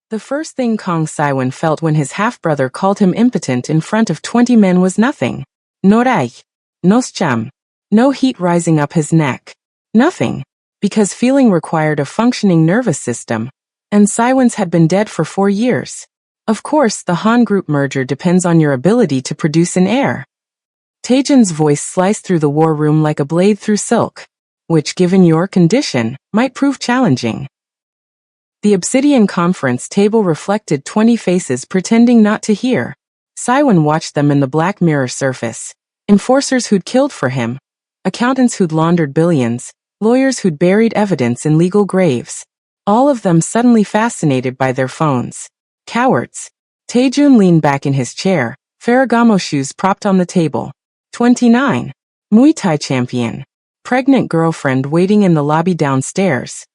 The first thing Kong Saiwan felt when his half-brother called him impotent in front of 20 men was nothing. No raich. No scham. No heat rising up his neck. Nothing. Because feeling required a functioning nervous system. And Saiwan's had been dead for 4 years. Of course, the Han Group merger depends on your ability to produce an heir. Taejun's voice sliced through the war room like a blade through silk, which, given your condition, might prove challenging. The obsidian conference table reflected 20 faces pretending not to hear. Saiwan watched them in the black mirror surface. Enforcers who'd killed for him, accountants who'd laundered billions, lawyers who'd buried evidence in legal graves. All of them suddenly fascinated by their phones. Cowards. Taejun leaned back in his chair, Ferragamo shoes propped on the table. 29. Muay Thai champion. Pregnant girlfriend waiting in the lobby downstairs.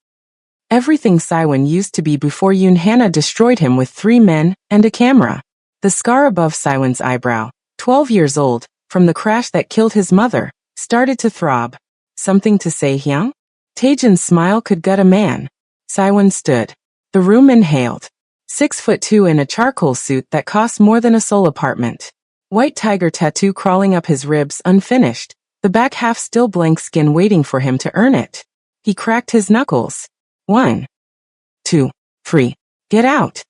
Everything Saiwan used to be before Yoon Hana destroyed him with 3 men and a camera. The scar above Saiwan's eyebrow, 12 years old, from the crash that killed his mother, started to throb. Something to say, Hyung? Taejun's smile could gut a man. Saiwan stood. The room inhaled. 6'2" in a charcoal suit that cost more than a Seoul apartment. White tiger tattoo crawling up his ribs unfinished, the back half still blank skin waiting for him to earn it. He cracked his knuckles. 1. 2. 3. Get out.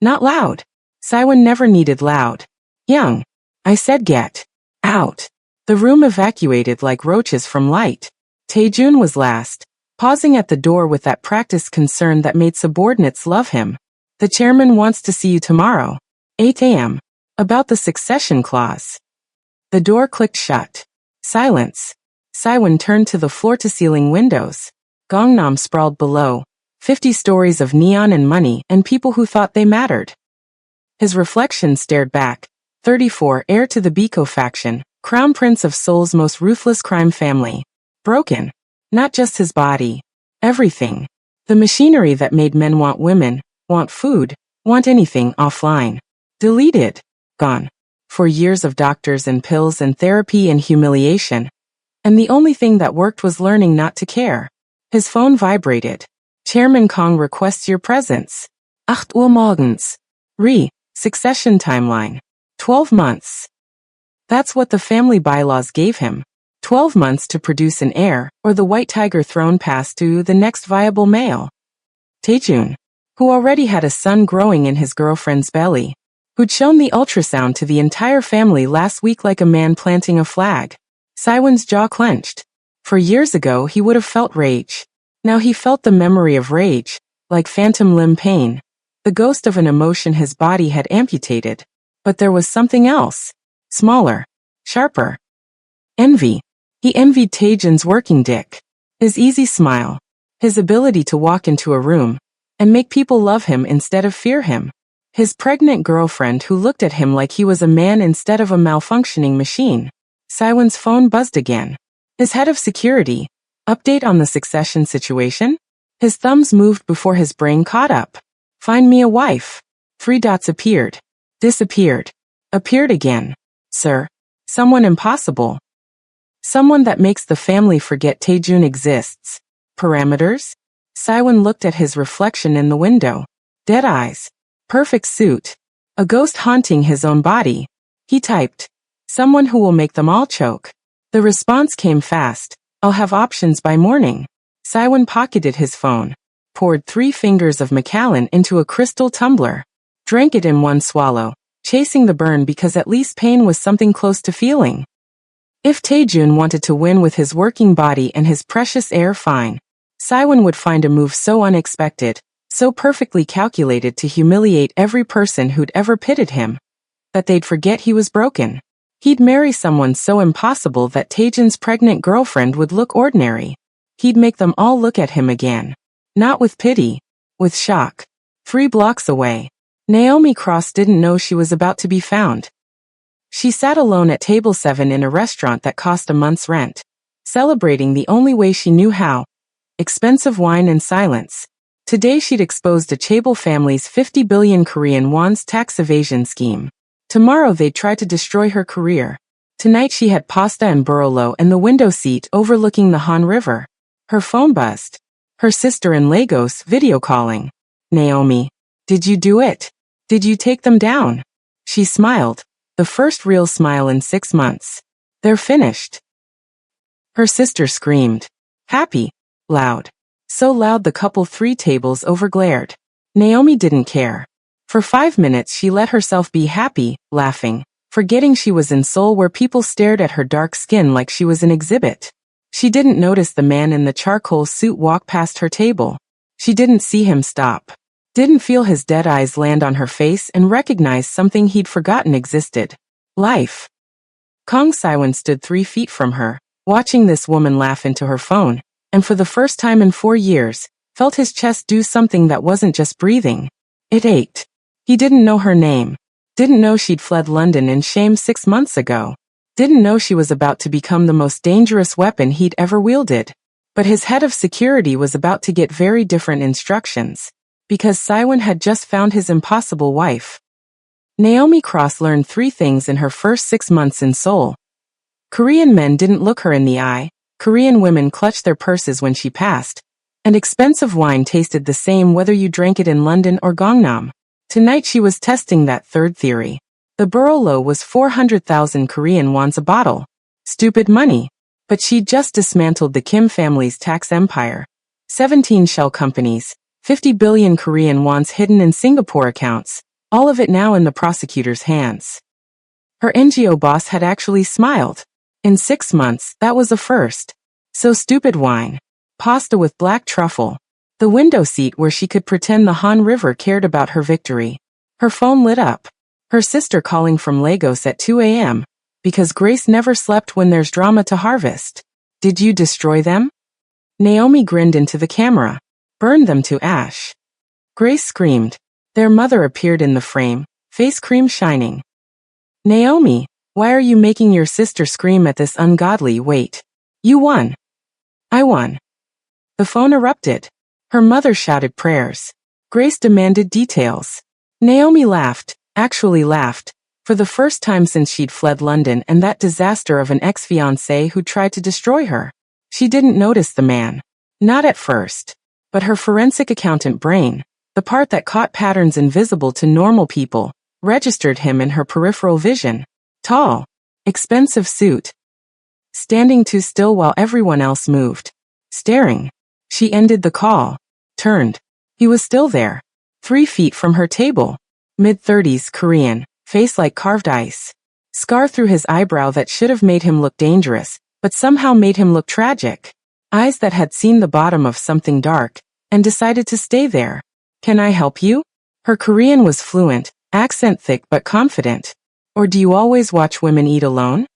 Not loud. Saiwan never needed loud. Young. I said get out. The room evacuated like roaches from light. Taejun was last, pausing at the door with that practiced concern that made subordinates love him. The chairman wants to see you tomorrow. 8 a.m. About the succession clause. The door clicked shut. Silence. Saiwan turned to the floor-to-ceiling windows. Gangnam sprawled below, 50 stories of neon and money and people who thought they mattered. His reflection stared back. 34, heir to the Biko faction, crown prince of Seoul's most ruthless crime family. Broken. Not just his body. Everything. The machinery that made men want women, want food, want anything offline. Deleted. Gone. For years of doctors and pills and therapy and humiliation. And the only thing that worked was learning not to care. His phone vibrated. Chairman Kong requests your presence. 8 Uhr morgens. Succession timeline. 12 months. That's what the family bylaws gave him. 12 months to produce an heir, or the white tiger throne passed to the next viable male. Taejun, who already had a son growing in his girlfriend's belly, who'd shown the ultrasound to the entire family last week like a man planting a flag. Saiwan's jaw clenched. For years ago he would have felt rage. Now he felt the memory of rage, like phantom limb pain, the ghost of an emotion his body had amputated. But there was something else. Smaller. Sharper. Envy. He envied Taejun's working dick. His easy smile. His ability to walk into a room and make people love him instead of fear him. His pregnant girlfriend who looked at him like he was a man instead of a malfunctioning machine. Saiwan's phone buzzed again. His head of security. Update on the succession situation? His thumbs moved before his brain caught up. Find me a wife. 3 dots appeared. Disappeared. Appeared again. Sir. Someone impossible. Someone that makes the family forget Taejun exists. Parameters? Saiwan looked at his reflection in the window. Dead eyes. Perfect suit. A ghost haunting his own body. He typed. Someone who will make them all choke. The response came fast. I'll have options by morning. Saiwan pocketed his phone. Poured 3 fingers of Macallan into a crystal tumbler. Drank it in one swallow, chasing the burn because at least pain was something close to feeling. If Taejun wanted to win with his working body and his precious heir, fine. Saiwan would find a move so unexpected, so perfectly calculated to humiliate every person who'd ever pitted him, that they'd forget he was broken. He'd marry someone so impossible that Taejun's pregnant girlfriend would look ordinary. He'd make them all look at him again. Not with pity, with shock. 3 blocks away. Naomi Cross didn't know she was about to be found. She sat alone at table 7 in a restaurant that cost a month's rent, celebrating the only way she knew how. Expensive wine and silence. Today she'd exposed a Chaebol family's 50 billion Korean won's tax evasion scheme. Tomorrow they'd try to destroy her career. Tonight she had pasta and burrolo and the window seat overlooking the Han River. Her phone buzzed. Her sister in Lagos video calling. Naomi. Did you do it? Did you take them down? She smiled, the first real smile in 6 months. They're finished. Her sister screamed. Happy. Loud. So loud the couple 3 tables over glared. Naomi didn't care. For 5 minutes she let herself be happy, laughing, forgetting she was in Seoul where people stared at her dark skin like she was an exhibit. She didn't notice the man in the charcoal suit walk past her table. She didn't see him stop. Didn't feel his dead eyes land on her face and recognize something he'd forgotten existed. Life. Kang Saiwon stood 3 feet from her, watching this woman laugh into her phone, and for the first time in 4 years, felt his chest do something that wasn't just breathing. It ached. He didn't know her name. Didn't know she'd fled London in shame 6 months ago. Didn't know she was about to become the most dangerous weapon he'd ever wielded. But his head of security was about to get very different instructions. Because Saiwon had just found his impossible wife. Naomi Cross learned 3 things in her first 6 months in Seoul. Korean men didn't look her in the eye, Korean women clutched their purses when she passed, and expensive wine tasted the same whether you drank it in London or Gangnam. Tonight she was testing that 3rd theory. The Burolo was 400,000 Korean wons a bottle. Stupid money. But she'd just dismantled the Kim family's tax empire. 17 shell companies, 50 billion Korean wons hidden in Singapore accounts, all of it now in the prosecutor's hands. Her NGO boss had actually smiled. In 6 months, that was a first. So stupid wine. Pasta with black truffle. The window seat where she could pretend the Han River cared about her victory. Her phone lit up. Her sister calling from Lagos at 2 a.m. Because Grace never slept when there's drama to harvest. Did you destroy them? Naomi grinned into the camera. Burned them to ash. Grace screamed. Their mother appeared in the frame, face cream shining. Naomi, why are you making your sister scream at this ungodly wait? You won. I won. The phone erupted. Her mother shouted prayers. Grace demanded details. Naomi laughed, actually laughed, for the first time since she'd fled London and that disaster of an ex-fiancé who tried to destroy her. She didn't notice the man. Not at first. But her forensic accountant brain, the part that caught patterns invisible to normal people, registered him in her peripheral vision. Tall. Expensive suit. Standing too still while everyone else moved. Staring. She ended the call. Turned. He was still there. 3 feet from her table. Mid-30s Korean, face like carved ice. Scar through his eyebrow that should have made him look dangerous, but somehow made him look tragic. Eyes that had seen the bottom of something dark, and decided to stay there. Can I help you? Her Korean was fluent, accent thick but confident. Or do you always watch women eat alone?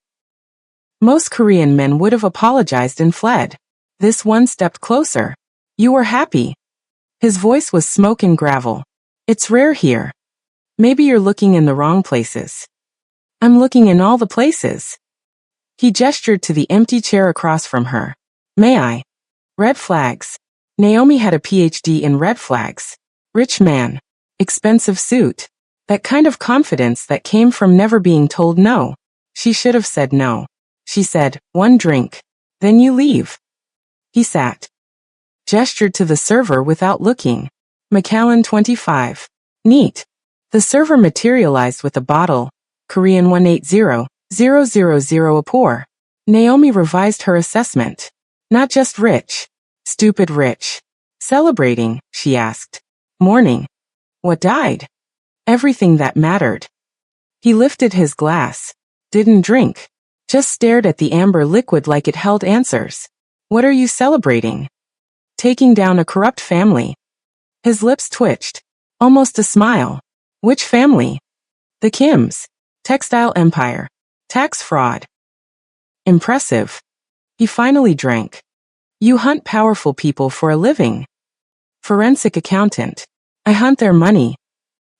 Most Korean men would have apologized and fled. This one stepped closer. You were happy. His voice was smoke and gravel. It's rare here. Maybe you're looking in the wrong places. I'm looking in all the places. He gestured to the empty chair across from her. May I? Red flags. Naomi had a PhD in red flags. Rich man. Expensive suit. That kind of confidence that came from never being told no. She should have said no. She said, 1 drink. Then you leave. He sat. Gestured to the server without looking. Macallan 25. Neat. The server materialized with a bottle. Korean 180, 000 a pour. Naomi revised her assessment. Not just rich. Stupid rich. Celebrating, she asked. Mourning. What died? Everything that mattered. He lifted his glass. Didn't drink. Just stared at the amber liquid like it held answers. What are you celebrating? Taking down a corrupt family. His lips twitched. Almost a smile. Which family? The Kims. Textile empire. Tax fraud. Impressive. He finally drank. You hunt powerful people for a living. Forensic accountant. I hunt their money.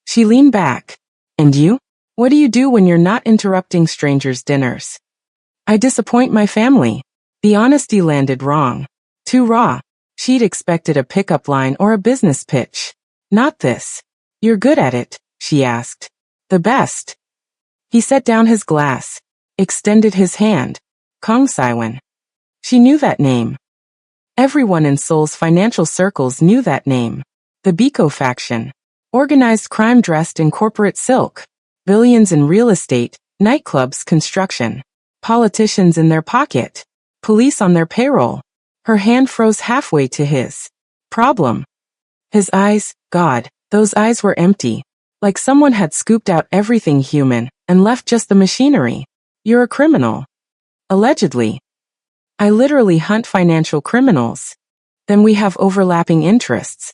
She leaned back. And you? What do you do when you're not interrupting strangers' dinners? I disappoint my family. The honesty landed wrong. Too raw. She'd expected a pickup line or a business pitch. Not this. You're good at it, she asked. The best. He set down his glass. Extended his hand. Kang Saiwon. She knew that name. Everyone in Seoul's financial circles knew that name. The Biko faction. Organized crime dressed in corporate silk. Billions in real estate, nightclubs, construction. Politicians in their pocket. Police on their payroll. Her hand froze halfway to his. Problem. His eyes, God, those eyes were empty. Like someone had scooped out everything human and left just the machinery. You're a criminal. Allegedly. I literally hunt financial criminals. Then we have overlapping interests.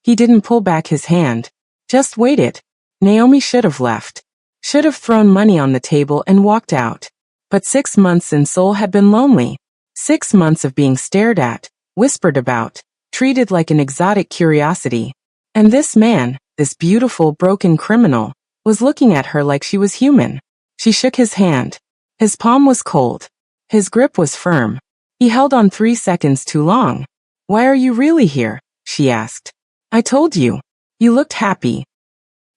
He didn't pull back his hand. Just waited. Naomi should have left. Should have thrown money on the table and walked out. But 6 months in Seoul had been lonely. 6 months of being stared at, whispered about, treated like an exotic curiosity. And this man, this beautiful, broken criminal, was looking at her like she was human. She shook his hand. His palm was cold. His grip was firm. He held on 3 seconds too long. Why are you really here? She asked. I told you. You looked happy.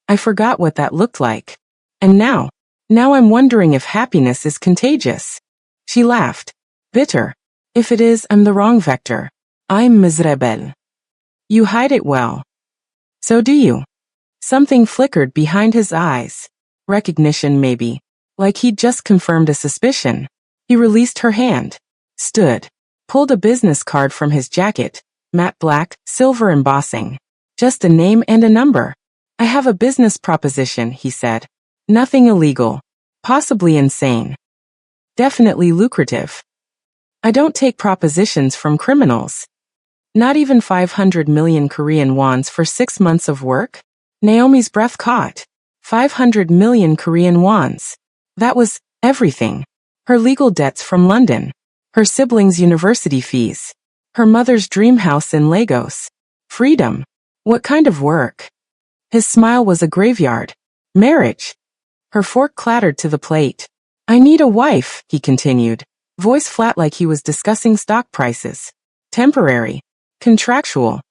I forgot what that looked like. And now I'm wondering if happiness is contagious. She laughed. Bitter. If it is, I'm the wrong vector. I'm miserable. You hide it well. So do you. Something flickered behind his eyes. Recognition maybe. Like he'd just confirmed a suspicion. He released her hand. Stood. Pulled a business card from his jacket. Matte black, silver embossing. Just a name and a number. I have a business proposition, he said. Nothing illegal. Possibly insane. Definitely lucrative. I don't take propositions from criminals. Not even 500 million Korean wons for 6 months of work? Naomi's breath caught. 500 million Korean wons. That was everything. Her legal debts from London. Her siblings' university fees. Her mother's dream house in Lagos. Freedom. What kind of work? His smile was a graveyard. Marriage. Her fork clattered to the plate. I need a wife, he continued. Voice flat like he was discussing stock prices. Temporary. Contractual.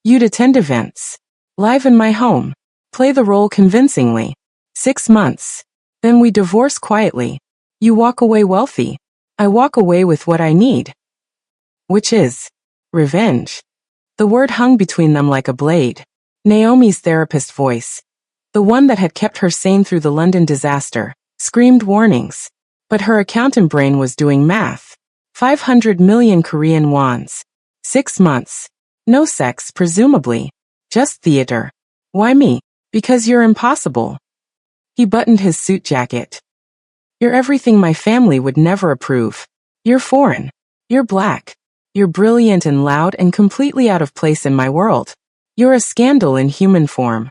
You'd attend events. Live in my home. Play the role convincingly. 6 months. Then we divorce quietly. You walk away wealthy. I walk away with what I need. Which is revenge. The word hung between them like a blade. Naomi's therapist voice, the one that had kept her sane through the London disaster, screamed warnings. But her accountant brain was doing math. 500 million Korean wons. 6 months. No sex, presumably. Just theater. Why me? Because you're impossible. He buttoned his suit jacket. You're everything my family would never approve. You're foreign. You're black. You're brilliant and loud and completely out of place in my world. You're a scandal in human form.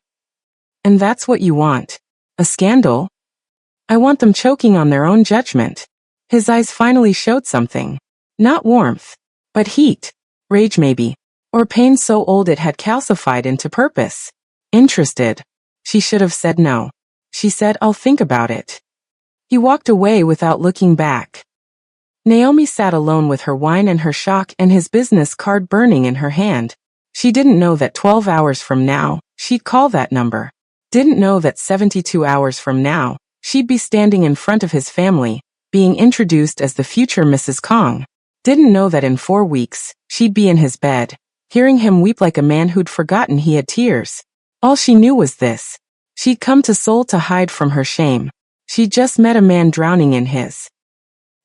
And that's what you want. A scandal? I want them choking on their own judgment. His eyes finally showed something. Not warmth, but heat. Rage maybe. Or pain so old it had calcified into purpose. Interested. She should have said no. She said, I'll think about it. He walked away without looking back. Naomi sat alone with her wine and her shock and his business card burning in her hand. She didn't know that 12 hours from now, she'd call that number. Didn't know that 72 hours from now, she'd be standing in front of his family, being introduced as the future Mrs. Kong. Didn't know that in 4 weeks, she'd be in his bed, hearing him weep like a man who'd forgotten he had tears. All she knew was this. She'd come to Seoul to hide from her shame. She'd just met a man drowning in his.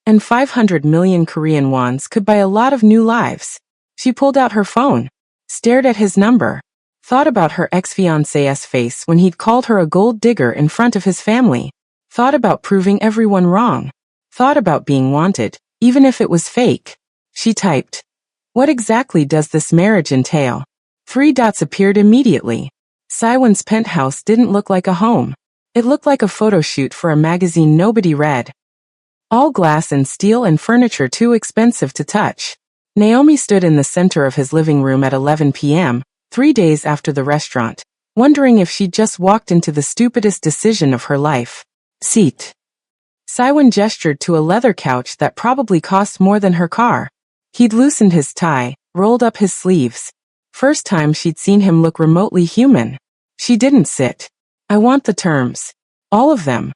And 500 million Korean wons could buy a lot of new lives. She pulled out her phone, stared at his number, thought about her ex-fiancé's face when he'd called her a gold digger in front of his family, thought about proving everyone wrong, thought about being wanted, even if it was fake. She typed, what exactly does this marriage entail? 3 dots appeared immediately. Siwon's penthouse didn't look like a home. It looked like a photo shoot for a magazine nobody read. All glass and steel and furniture too expensive to touch. Naomi stood in the center of his living room at 11 p.m., 3 days after the restaurant, wondering if she'd just walked into the stupidest decision of her life. Seat. Siwon gestured to a leather couch that probably cost more than her car. He'd loosened his tie, rolled up his sleeves. First time she'd seen him look remotely human. She didn't sit. I want the terms. All of them.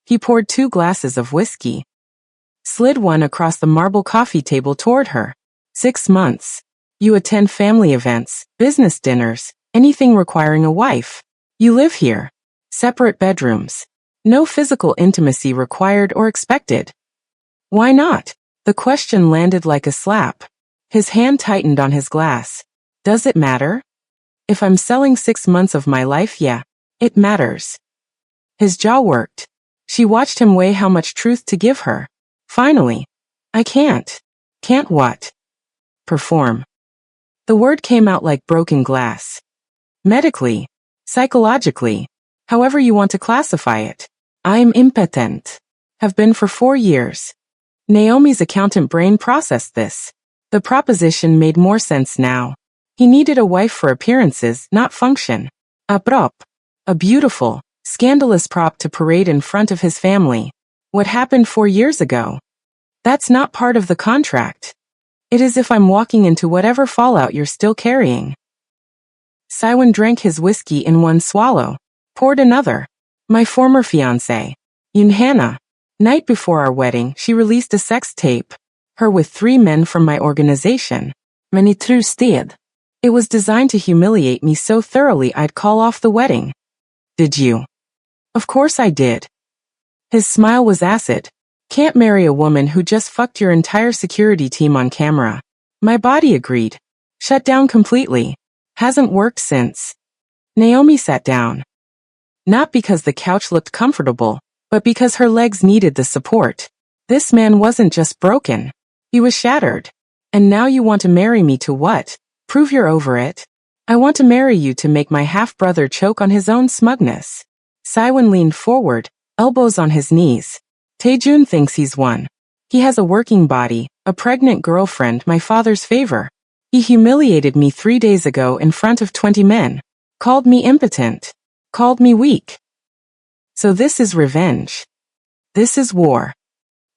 He poured 2 glasses of whiskey. Slid one across the marble coffee table toward her. 6 months. You attend family events, business dinners, Anything requiring a wife. You live here. Separate bedrooms. No physical intimacy required or expected. Why not? The question landed like a slap. His hand tightened on his glass. Does it matter? If I'm selling 6 months of my life, yeah, it matters. His jaw worked. She watched him weigh how much truth to give her. Finally. I can't. Can't what? Perform. The word came out like broken glass. Medically. Psychologically. However you want to classify it. I'm impotent. Have been for 4 years. Naomi's accountant brain processed this. The proposition made more sense now. He needed a wife for appearances, not function. A prop. A beautiful, scandalous prop to parade in front of his family. What happened 4 years ago? That's not part of the contract. It is if I'm walking into whatever fallout you're still carrying. Saiwan drank his whiskey in one swallow. Poured another. My former fiancé. Yunhana. Night before our wedding, she released a sex tape. Her with 3 men from my organization. Many true stead. It was designed to humiliate me so thoroughly I'd call off the wedding. Did you? Of course I did. His smile was acid. Can't marry a woman who just fucked your entire security team on camera. My body agreed. Shut down completely. Hasn't worked since. Naomi sat down. Not because the couch looked comfortable, but because her legs needed the support. This man wasn't just broken. He was shattered. And now you want to marry me to what? Prove you're over it. I want to marry you to make my half-brother choke on his own smugness. Saiwan leaned forward, elbows on his knees. Taejun thinks he's won. He has a working body, a pregnant girlfriend, my father's favor. He humiliated me 3 days ago in front of 20 men. Called me impotent. Called me weak. So this is revenge. This is war.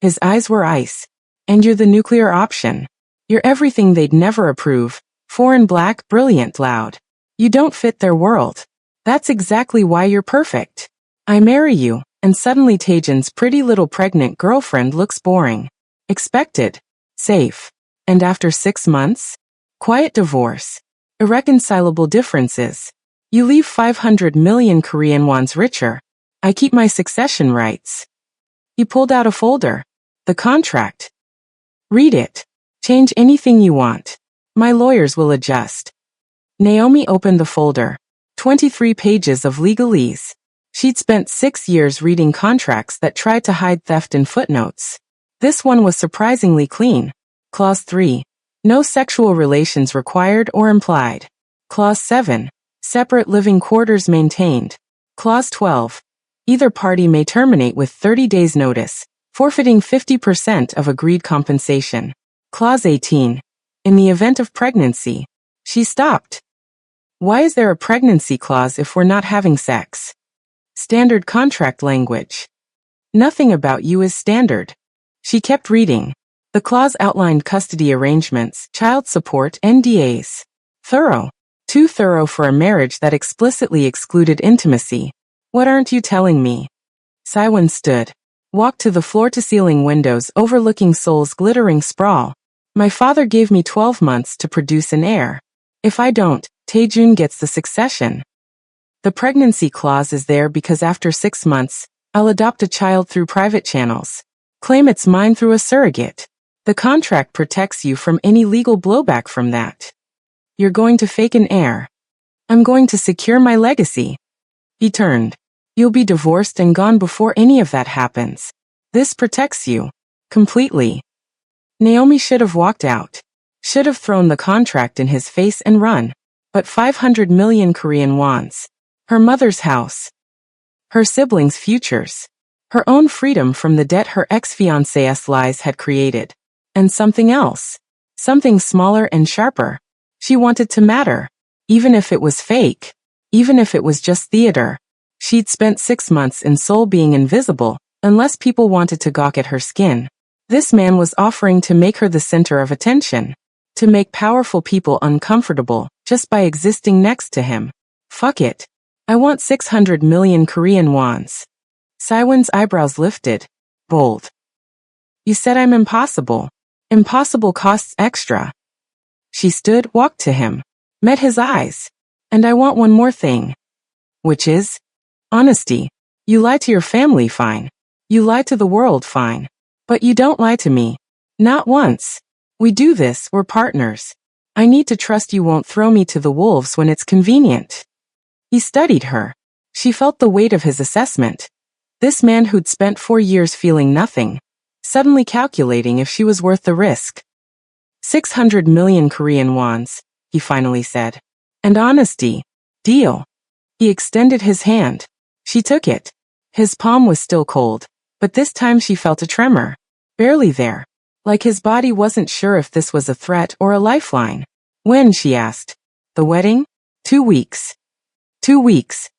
His eyes were ice. And you're the nuclear option. You're everything they'd never approve. Foreign, black, brilliant, loud. You don't fit their world. That's exactly why you're perfect. I marry you, and suddenly Taejun's pretty little pregnant girlfriend looks boring. Expected. Safe. And after 6 months? Quiet divorce. Irreconcilable differences. You leave 500 million Korean wons richer. I keep my succession rights. He pulled out a folder. The contract. Read it. Change anything you want. My lawyers will adjust. Naomi opened the folder. 23 pages of legalese. She'd spent 6 years reading contracts that tried to hide theft in footnotes. This one was surprisingly clean. Clause 3. No sexual relations required or implied. Clause 7. Separate living quarters maintained. Clause 12. Either party may terminate with 30 days notice, forfeiting 50% of agreed compensation. Clause 18. In the event of pregnancy. She stopped. Why is there a pregnancy clause if we're not having sex? Standard contract language. Nothing about you is standard. She kept reading. The clause outlined custody arrangements, child support, NDAs. Thorough. Too thorough for a marriage that explicitly excluded intimacy. What aren't you telling me? Saiwan stood. Walked to the floor-to-ceiling windows overlooking Seoul's glittering sprawl. My father gave me 12 months to produce an heir. If I don't, Taejun gets the succession. The pregnancy clause is there because after 6 months, I'll adopt a child through private channels. Claim it's mine through a surrogate. The contract protects you from any legal blowback from that. You're going to fake an heir. I'm going to secure my legacy. He turned. You'll be divorced and gone before any of that happens. This protects you. Completely. Naomi should have walked out. Should have thrown the contract in his face and run. But 500 million Korean wons. Her mother's house. Her siblings' futures. Her own freedom from the debt her ex-fiancé's lies had created. And something else. Something smaller and sharper. She wanted to matter. Even if it was fake. Even if it was just theater. She'd spent 6 months in Seoul being invisible, unless people wanted to gawk at her skin. This man was offering to make her the center of attention. To make powerful people uncomfortable, just by existing next to him. Fuck it. I want 600 million Korean wons. Saiwan's eyebrows lifted. Bold. You said I'm impossible. Impossible costs extra. She stood, walked to him. Met his eyes. And I want one more thing. Which is? Honesty. You lie to your family, fine. You lie to the world, fine. But you don't lie to me. Not once. We do this, we're partners. I need to trust you won't throw me to the wolves when it's convenient. He studied her. She felt the weight of his assessment. This man who'd spent 4 years feeling nothing, suddenly calculating if she was worth the risk. 600 million Korean wons, he finally said. And honesty. Deal. He extended his hand. She took it. His palm was still cold, but this time she felt a tremor. Barely there. Like his body wasn't sure if this was a threat or a lifeline. When, she asked. The wedding? 2 weeks. 2 weeks.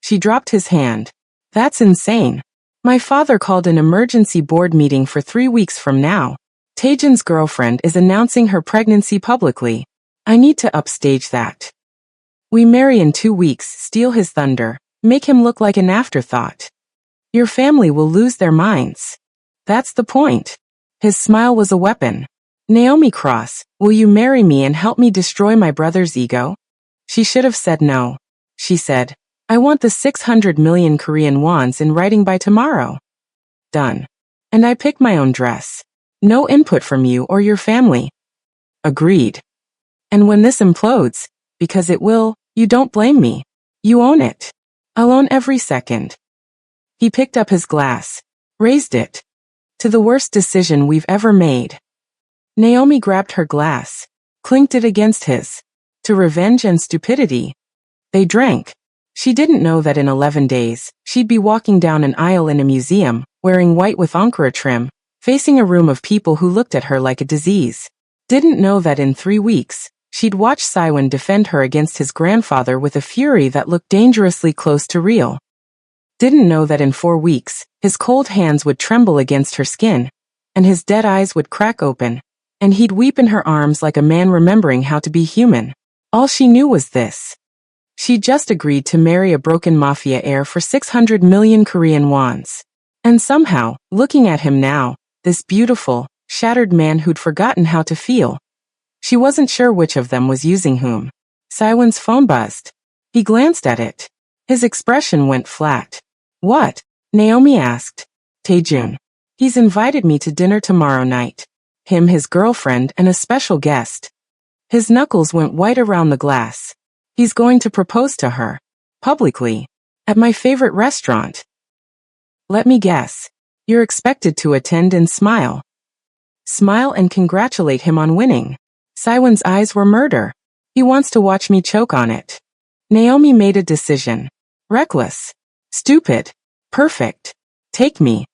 She dropped his hand. That's insane. My father called an emergency board meeting for 3 weeks from now. Taejun's girlfriend is announcing her pregnancy publicly. I need to upstage that. We marry in 2 weeks, steal his thunder, make him look like an afterthought. Your family will lose their minds. That's the point. His smile was a weapon. Naomi Cross, will you marry me and help me destroy my brother's ego? She should have said no. She said, I want the 600 million Korean wons in writing by tomorrow. Done. And I pick my own dress. No input from you or your family. Agreed. And when this implodes, because it will, you don't blame me. You own it. I'll own every second. He picked up his glass, raised it. To the worst decision we've ever made. Naomi grabbed her glass, clinked it against his. To revenge and stupidity. They drank. She didn't know that in 11 days, she'd be walking down an aisle in a museum, wearing white with ankara trim, facing a room of people who looked at her like a disease. Didn't know that in 3 weeks, she'd watch Saiwon defend her against his grandfather with a fury that looked dangerously close to real. Didn't know that in 4 weeks, his cold hands would tremble against her skin, and his dead eyes would crack open, and he'd weep in her arms like a man remembering how to be human. All she knew was this. She'd just agreed to marry a broken mafia heir for 600 million Korean wons. And somehow, looking at him now, this beautiful, shattered man who'd forgotten how to feel. She wasn't sure which of them was using whom. Saiwon's phone buzzed. He glanced at it. His expression went flat. What? Naomi asked. Taejun. He's invited me to dinner tomorrow night. Him, his girlfriend, and a special guest. His knuckles went white around the glass. He's going to propose to her. Publicly. At my favorite restaurant. Let me guess. You're expected to attend and smile. Smile and congratulate him on winning. Saiwon's eyes were murder. He wants to watch me choke on it. Naomi made a decision. Reckless. Stupid. Perfect. Take me.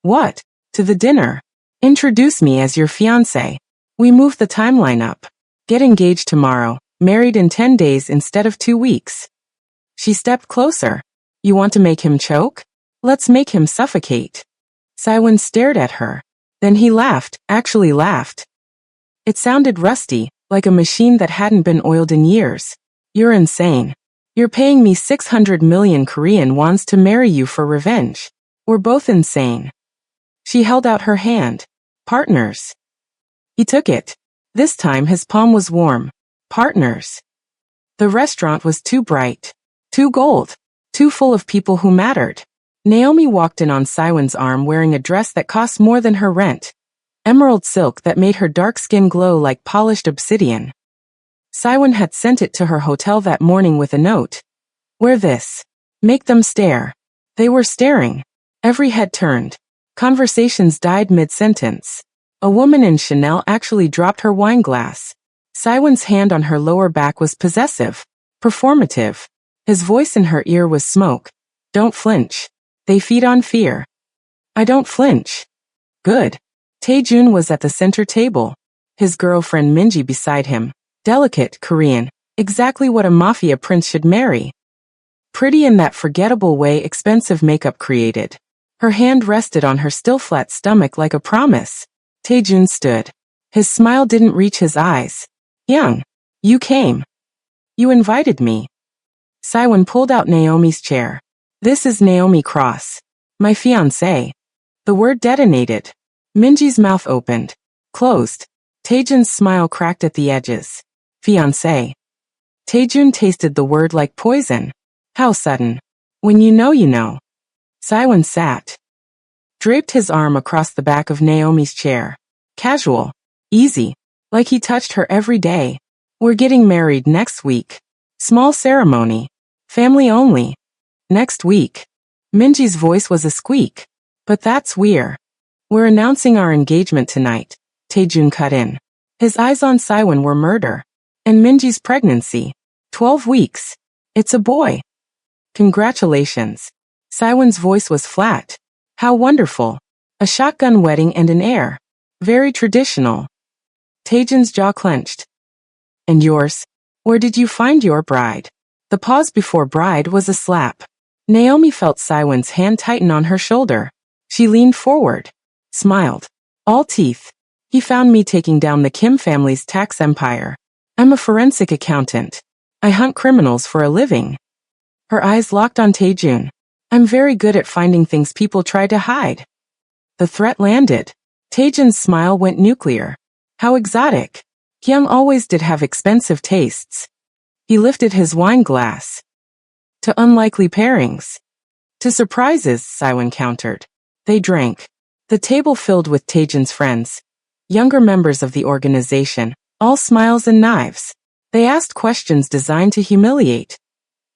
What? To the dinner. Introduce me as your fiancé. We move the timeline up. Get engaged tomorrow, married in 10 days instead of 2 weeks. She stepped closer. You want to make him choke? Let's make him suffocate. Saiwon stared at her. Then he laughed, actually laughed. It sounded rusty, like a machine that hadn't been oiled in years. You're insane. You're paying me 600 million Korean wons to marry you for revenge. We're both insane. She held out her hand. Partners. He took it. This time his palm was warm. Partners. The restaurant was too bright. Too gold. Too full of people who mattered. Naomi walked in on Saiwon's arm wearing a dress that cost more than her rent. Emerald silk that made her dark skin glow like polished obsidian. Saiwon had sent it to her hotel that morning with a note. Wear this. Make them stare. They were staring. Every head turned. Conversations died mid-sentence. A woman in Chanel actually dropped her wine glass. Saiwon's hand on her lower back was possessive. Performative. His voice in her ear was smoke. Don't flinch. They feed on fear. I don't flinch. Good. Taejun was at the center table. His girlfriend Minji beside him. Delicate, Korean. Exactly what a mafia prince should marry. Pretty in that forgettable way expensive makeup created. Her hand rested on her still flat stomach like a promise. Taejun stood. His smile didn't reach his eyes. Young. You came. You invited me. Saiwon pulled out Naomi's chair. This is Naomi Cross. My fiancé. The word detonated. Minji's mouth opened. Closed. Taejun's smile cracked at the edges. Fiancé. Taejun tasted the word like poison. How sudden. When you know you know. Saiwon sat, draped his arm across the back of Naomi's chair. Casual. Easy. Like he touched her every day. We're getting married next week. Small ceremony. Family only. Next week. Minji's voice was a squeak. But that's weird. We're announcing our engagement tonight. Taejun cut in. His eyes on Saiwon were murder. And Minji's pregnancy. 12 weeks. It's a boy. Congratulations. Saiwon's voice was flat. How wonderful. A shotgun wedding and an heir. Very traditional. Taejun's jaw clenched. And yours? Where did you find your bride? The pause before bride was a slap. Naomi felt Saiwon's hand tighten on her shoulder. She leaned forward. Smiled. All teeth. He found me taking down the Kim family's tax empire. I'm a forensic accountant. I hunt criminals for a living. Her eyes locked on Taejun. I'm very good at finding things people try to hide. The threat landed. Taejun's smile went nuclear. How exotic. Hyung always did have expensive tastes. He lifted his wine glass. To unlikely pairings. To surprises, Saiwon countered. They drank. The table filled with Taejun's friends. Younger members of the organization, all smiles and knives. They asked questions designed to humiliate.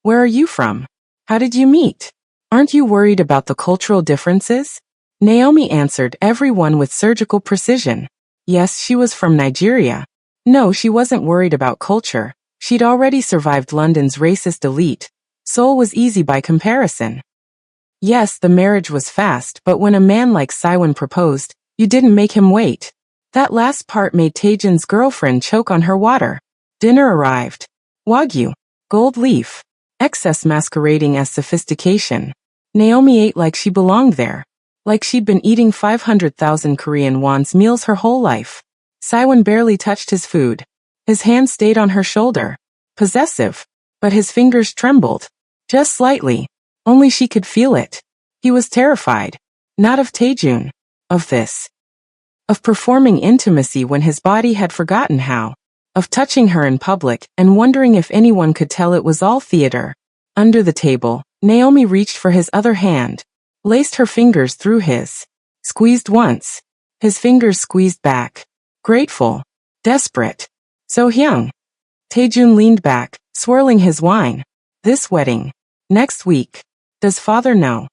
Where are you from? How did you meet? Aren't you worried about the cultural differences? Naomi answered everyone with surgical precision. Yes, she was from Nigeria. No, she wasn't worried about culture. She'd already survived London's racist elite. Seoul was easy by comparison. Yes, the marriage was fast, but when a man like Saiwon proposed, you didn't make him wait. That last part made Taejun's girlfriend choke on her water. Dinner arrived. Wagyu. Gold leaf. Excess masquerading as sophistication. Naomi ate like she belonged there. Like she'd been eating 500,000 Korean won's meals her whole life. Saiwon barely touched his food. His hand stayed on her shoulder. Possessive. But his fingers trembled. Just slightly. Only she could feel it. He was terrified. Not of Taejun. Of this. Of performing intimacy when his body had forgotten how. Of touching her in public and wondering if anyone could tell it was all theater. Under the table, Naomi reached for his other hand. Laced her fingers through his. Squeezed once. His fingers squeezed back. Grateful. Desperate. So Hyung. Taejun leaned back, swirling his wine. This wedding. Next week. Does father know?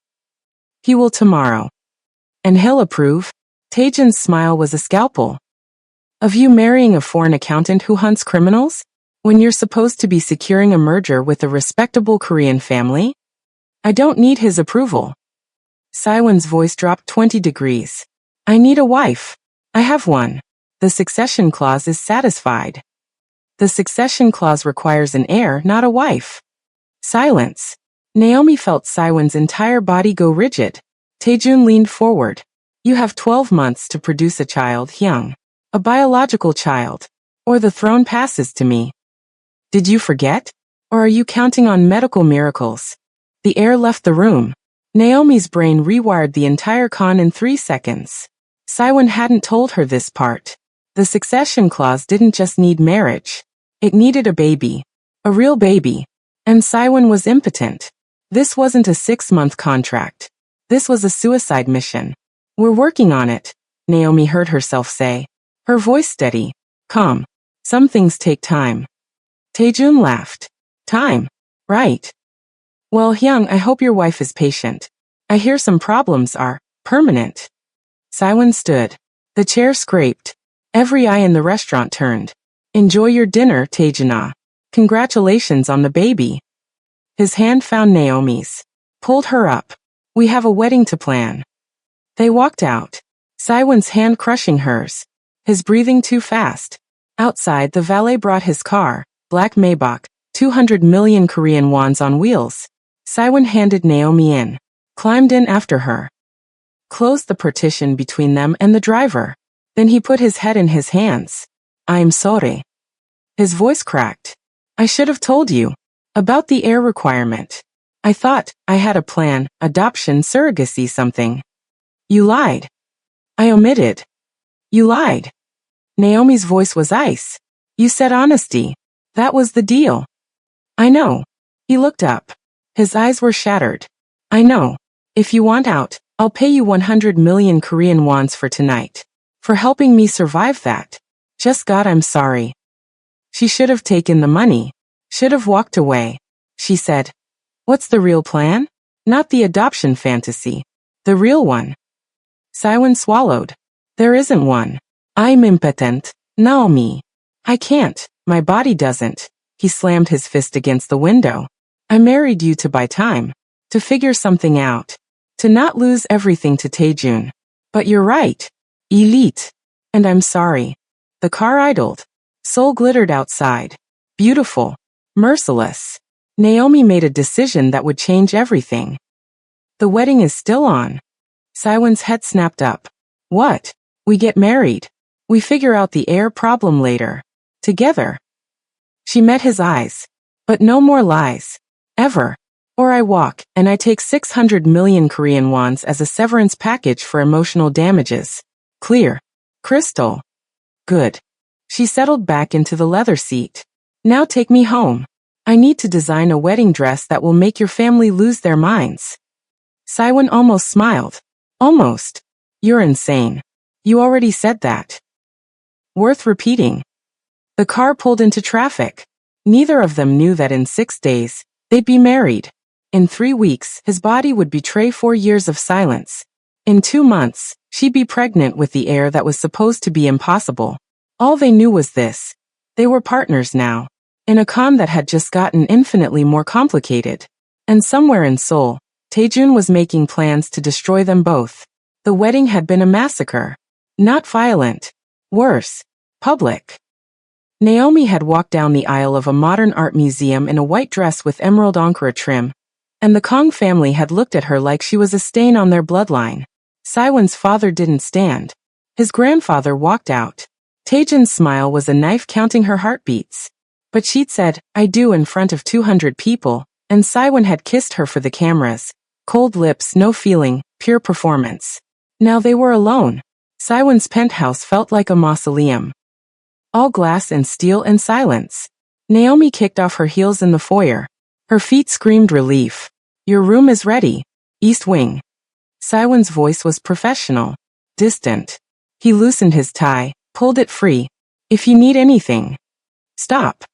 He will tomorrow. And he'll approve? Taejun's smile was a scalpel. Of you marrying a foreign accountant who hunts criminals? When you're supposed to be securing a merger with a respectable Korean family? I don't need his approval. Saiwon's voice dropped 20 degrees. I need a wife. I have one. The succession clause is satisfied. The succession clause requires an heir, not a wife. Silence. Naomi felt Saiwon's entire body go rigid. Taejun leaned forward. You have 12 months to produce a child, Hyung. A biological child. Or the throne passes to me. Did you forget? Or are you counting on medical miracles? The heir left the room. Naomi's brain rewired the entire con in 3 seconds. Saiwon hadn't told her this part. The succession clause didn't just need marriage. It needed a baby. A real baby. And Saiwon was impotent. This wasn't a 6-month contract. This was a suicide mission. We're working on it, Naomi heard herself say. Her voice steady. Calm. Some things take time. Taejun laughed. Time. Right. Well, Hyung, I hope your wife is patient. I hear some problems are permanent. Saiwon stood. The chair scraped. Every eye in the restaurant turned. Enjoy your dinner, Taejuna. Congratulations on the baby. His hand found Naomi's. Pulled her up. We have a wedding to plan. They walked out. Saiwon's hand crushing hers. His breathing too fast. Outside, the valet brought his car, black Maybach, 200 million Korean wons on wheels. Saiwon handed Naomi in. Climbed in after her. Closed the partition between them and the driver. Then he put his head in his hands. I'm sorry. His voice cracked. I should have told you. About the heir requirement. I thought I had a plan, adoption, surrogacy, something. You lied. I omitted. You lied. Naomi's voice was ice. You said honesty. That was the deal. I know. He looked up. His eyes were shattered. I know. If you want out, I'll pay you 100 million Korean wons for tonight. For helping me survive that. Just God, I'm sorry. She should have taken the money. Should have walked away. She said. What's the real plan? Not the adoption fantasy. The real one. Siwon swallowed. There isn't one. I'm impotent, Naomi. I can't. My body doesn't. He slammed his fist against the window. I married you to buy time. To figure something out. To not lose everything to Taejun. But you're right. Elite. And I'm sorry. The car idled. Seoul glittered outside. Beautiful. Merciless. Naomi made a decision that would change everything. The wedding is still on. Siwon's head snapped up. What? We get married. We figure out the heir problem later. Together. She met his eyes. But no more lies. Ever. Or I walk, and I take 600 million Korean wons as a severance package for emotional damages. Clear. Crystal. Good. She settled back into the leather seat. Now take me home. I need to design a wedding dress that will make your family lose their minds. Siwon almost smiled. Almost. You're insane. You already said that. Worth repeating. The car pulled into traffic. Neither of them knew that in 6 days, they'd be married. In 3 weeks, his body would betray 4 years of silence. In 2 months, she'd be pregnant with the heir that was supposed to be impossible. All they knew was this. They were partners now. In a con that had just gotten infinitely more complicated. And somewhere in Seoul, Taejun was making plans to destroy them both. The wedding had been a massacre. Not violent. Worse. Public. Naomi had walked down the aisle of a modern art museum in a white dress with emerald ochre trim, and the Kong family had looked at her like she was a stain on their bloodline. Siwon's father didn't stand. His grandfather walked out. Taejun's smile was a knife counting her heartbeats. But she'd said, I do in front of 200 people, and Siwon had kissed her for the cameras. Cold lips, no feeling, pure performance. Now they were alone. Siwon's penthouse felt like a mausoleum. All glass and steel and silence. Naomi kicked off her heels in the foyer. Her feet screamed relief. Your room is ready. East Wing. Siwon's voice was professional. Distant. He loosened his tie, pulled it free. If you need anything. Stop.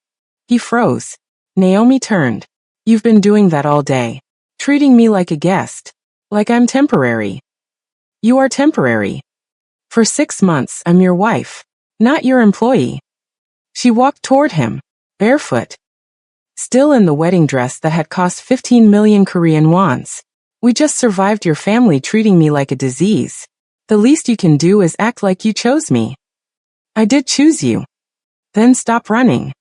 He froze. Naomi turned. You've been doing that all day. Treating me like a guest. Like I'm temporary. You are temporary. For 6 months, I'm your wife. Not your employee. She walked toward him, barefoot. Still in the wedding dress that had cost 15 million Korean wons. We just survived your family treating me like a disease. The least you can do is act like you chose me. I did choose you. Then stop running.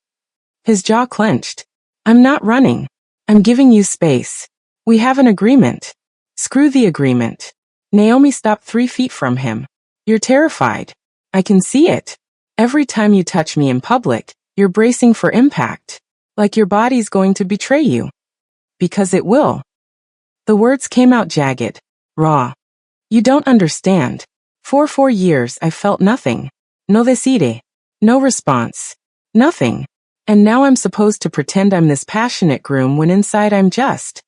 His jaw clenched. I'm not running. I'm giving you space. We have an agreement. Screw the agreement. Naomi stopped 3 feet from him. You're terrified. I can see it. Every time you touch me in public, you're bracing for impact. Like your body's going to betray you. Because it will. The words came out jagged, raw. You don't understand. For 4 years I felt nothing. No decide. No response. Nothing. And now I'm supposed to pretend I'm this passionate groom when inside I'm just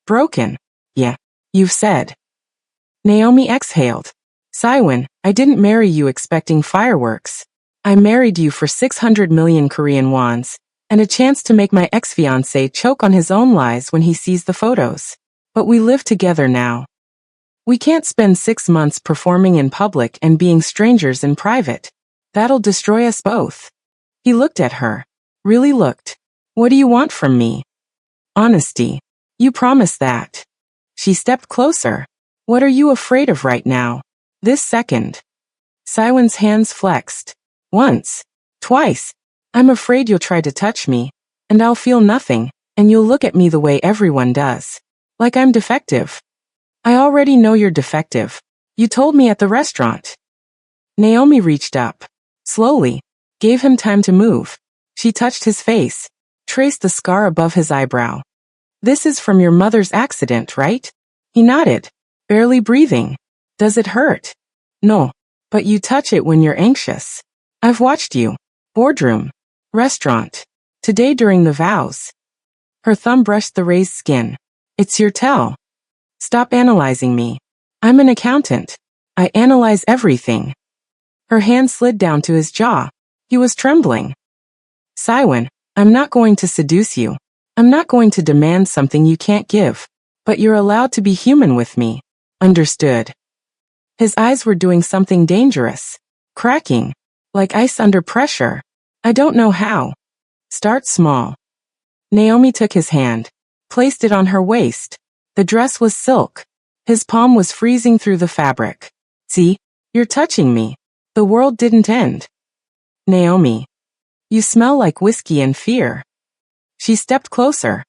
broken. Yeah, you've said. Naomi exhaled. Siwon, I didn't marry you expecting fireworks. I married you for 600 million Korean wons, and a chance to make my ex-fiancé choke on his own lies when he sees the photos. But we live together now. We can't spend 6 months performing in public and being strangers in private. That'll destroy us both. He looked at her. Really looked. What do you want from me? Honesty. You promised that. She stepped closer. What are you afraid of right now? This second. Siwon's hands flexed. Once. Twice. I'm afraid you'll try to touch me, and I'll feel nothing, and you'll look at me the way everyone does. Like I'm defective. I already know you're defective. You told me at the restaurant. Naomi reached up. Slowly. Gave him time to move. She touched his face. Traced the scar above his eyebrow. This is from your mother's accident, right? He nodded. Barely breathing. Does it hurt? No. But you touch it when you're anxious. I've watched you. Boardroom. Restaurant. Today during the vows. Her thumb brushed the raised skin. It's your tell. Stop analyzing me. I'm an accountant. I analyze everything. Her hand slid down to his jaw. He was trembling. Saiwen, I'm not going to seduce you. I'm not going to demand something you can't give. But you're allowed to be human with me. Understood? His eyes were doing something dangerous. Cracking. Like ice under pressure. I don't know how. Start small. Naomi took his hand. Placed it on her waist. The dress was silk. His palm was freezing through the fabric. See? You're touching me. The world didn't end. Naomi. You smell like whiskey and fear. She stepped closer.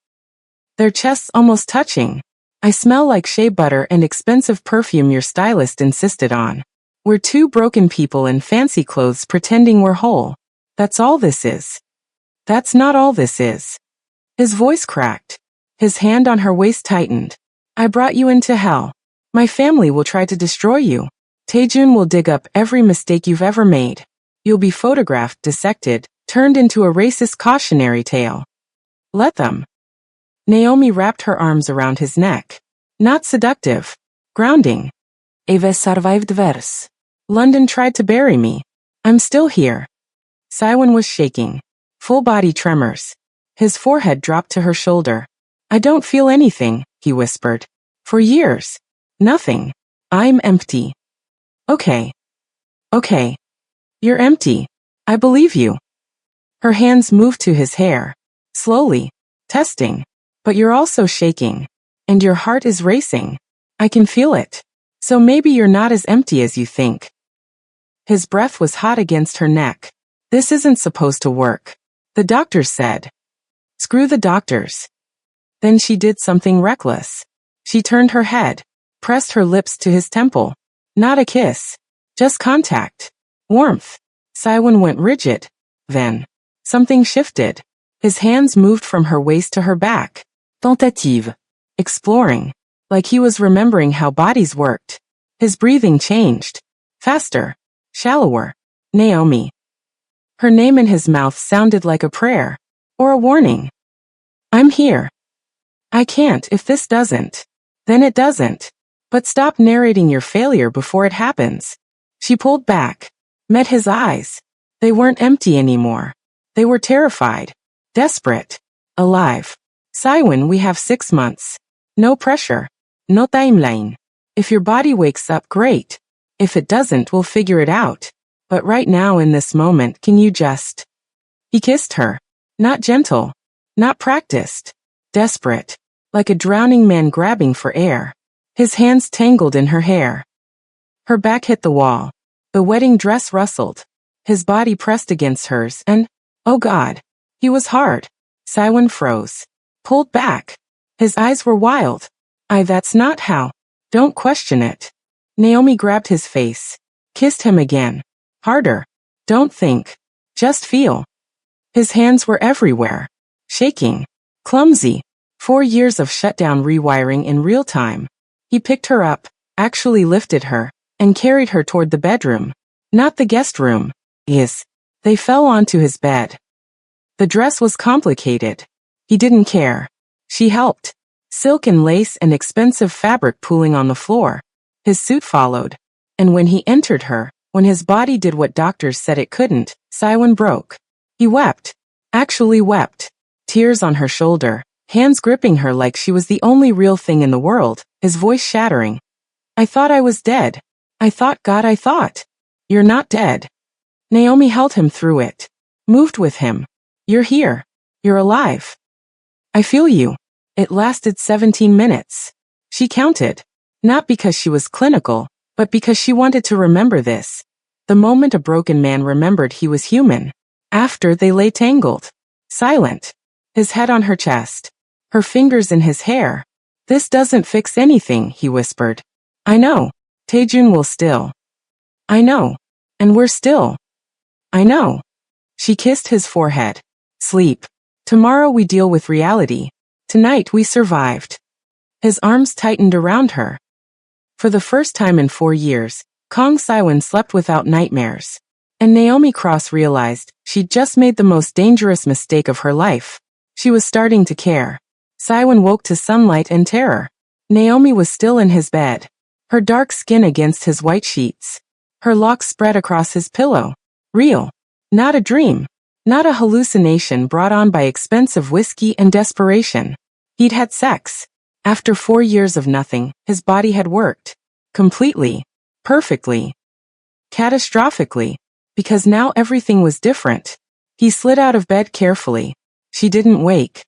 Their chests almost touching. I smell like shea butter and expensive perfume your stylist insisted on. We're two broken people in fancy clothes pretending we're whole. That's all this is. That's not all this is. His voice cracked. His hand on her waist tightened. I brought you into hell. My family will try to destroy you. Taejun will dig up every mistake you've ever made. You'll be photographed, dissected, turned into a racist cautionary tale. Let them. Naomi wrapped her arms around his neck. Not seductive. Grounding. Eve survived verse. London tried to bury me. I'm still here. Saiwen was shaking. Full body tremors. His forehead dropped to her shoulder. I don't feel anything, he whispered. For years. Nothing. I'm empty. Okay. Okay. You're empty. I believe you. Her hands moved to his hair. Slowly. Testing. But you're also shaking. And your heart is racing. I can feel it. So maybe you're not as empty as you think. His breath was hot against her neck. This isn't supposed to work. The doctors said. Screw the doctors. Then she did something reckless. She turned her head, pressed her lips to his temple. Not a kiss. Just contact. Warmth. Saiwen went rigid. Then. Something shifted. His hands moved from her waist to her back. Tentative. Exploring. Like he was remembering how bodies worked. His breathing changed. Faster. Shallower. Naomi. Her name in his mouth sounded like a prayer. Or a warning. I'm here. I can't if this doesn't. Then it doesn't. But stop narrating your failure before it happens. She pulled back. Met his eyes. They weren't empty anymore. They were terrified. Desperate. Alive. Saiwen, we have 6 months. No pressure. No timeline. If your body wakes up, great. If it doesn't, we'll figure it out. But right now in this moment, can you just... He kissed her. Not gentle. Not practiced. Desperate. Like a drowning man grabbing for air. His hands tangled in her hair. Her back hit the wall. The wedding dress rustled. His body pressed against hers and, oh God, he was hard. Saiwen froze. Pulled back. His eyes were wild. That's not how. Don't question it. Naomi grabbed his face. Kissed him again. Harder. Don't think. Just feel. His hands were everywhere. Shaking. Clumsy. 4 years of shutdown rewiring in real time. He picked her up, actually lifted her, and carried her toward the bedroom. Not the guest room. Yes. They fell onto his bed. The dress was complicated. He didn't care. She helped. Silk and lace and expensive fabric pooling on the floor. His suit followed. And when he entered her, when his body did what doctors said it couldn't, Saiwen broke. He wept. Actually wept. Tears on her shoulder, hands gripping her like she was the only real thing in the world, his voice shattering. I thought I was dead. I thought, God, I thought. You're not dead. Naomi held him through it. Moved with him. You're here. You're alive. I feel you. It lasted 17 minutes. She counted. Not because she was clinical, but because she wanted to remember this. The moment a broken man remembered he was human. After they lay tangled. Silent. His head on her chest. Her fingers in his hair. This doesn't fix anything, he whispered. I know. Taejun will still. I know. And we're still. I know. She kissed his forehead. Sleep. Tomorrow we deal with reality. Tonight we survived. His arms tightened around her. For the first time in 4 years, Kang Saiwen slept without nightmares. And Naomi Cross realized she'd just made the most dangerous mistake of her life. She was starting to care. Saiwan woke to sunlight and terror. Naomi was still in his bed, her dark skin against his white sheets, her locks spread across his pillow. Real. Not a dream. Not a hallucination brought on by expensive whiskey and desperation. He'd had sex. After 4 years of nothing, his body had worked. Completely. Perfectly. Catastrophically. Because now everything was different. He slid out of bed carefully. She didn't wake.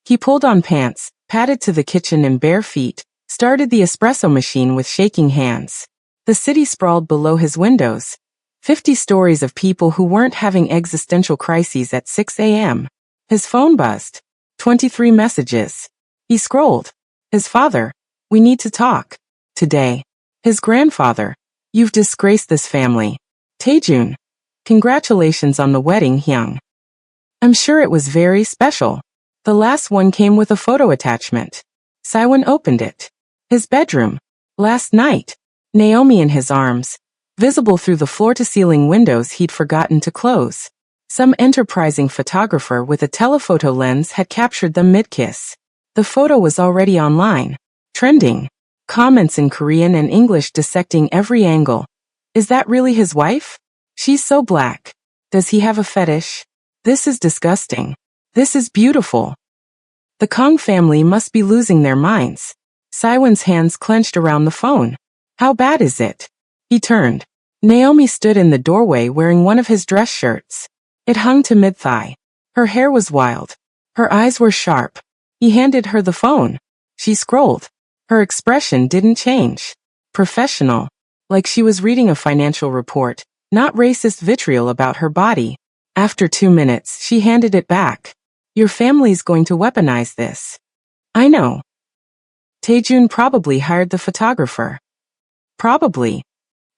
He pulled on pants, padded to the kitchen in bare feet, started the espresso machine with shaking hands. The city sprawled below his windows. 50 stories of people who weren't having existential crises at 6 a.m. His phone buzzed. 23 messages. He scrolled. His father. We need to talk. Today. His grandfather. You've disgraced this family. Taejun. Congratulations on the wedding, Hyung. I'm sure it was very special. The last one came with a photo attachment. Saiwan opened it. His bedroom. Last night. Naomi in his arms. Visible through the floor-to-ceiling windows he'd forgotten to close. Some enterprising photographer with a telephoto lens had captured them mid-kiss. The photo was already online. Trending. Comments in Korean and English dissecting every angle. Is that really his wife? She's so black. Does he have a fetish? This is disgusting. This is beautiful. The Kong family must be losing their minds. Saiwan's hands clenched around the phone. How bad is it? He turned. Naomi stood in the doorway wearing one of his dress shirts. It hung to mid-thigh. Her hair was wild. Her eyes were sharp. He handed her the phone. She scrolled. Her expression didn't change. Professional. Like she was reading a financial report, not racist vitriol about her body. After 2 minutes, she handed it back. Your family's going to weaponize this. I know. Taejun probably hired the photographer. Probably.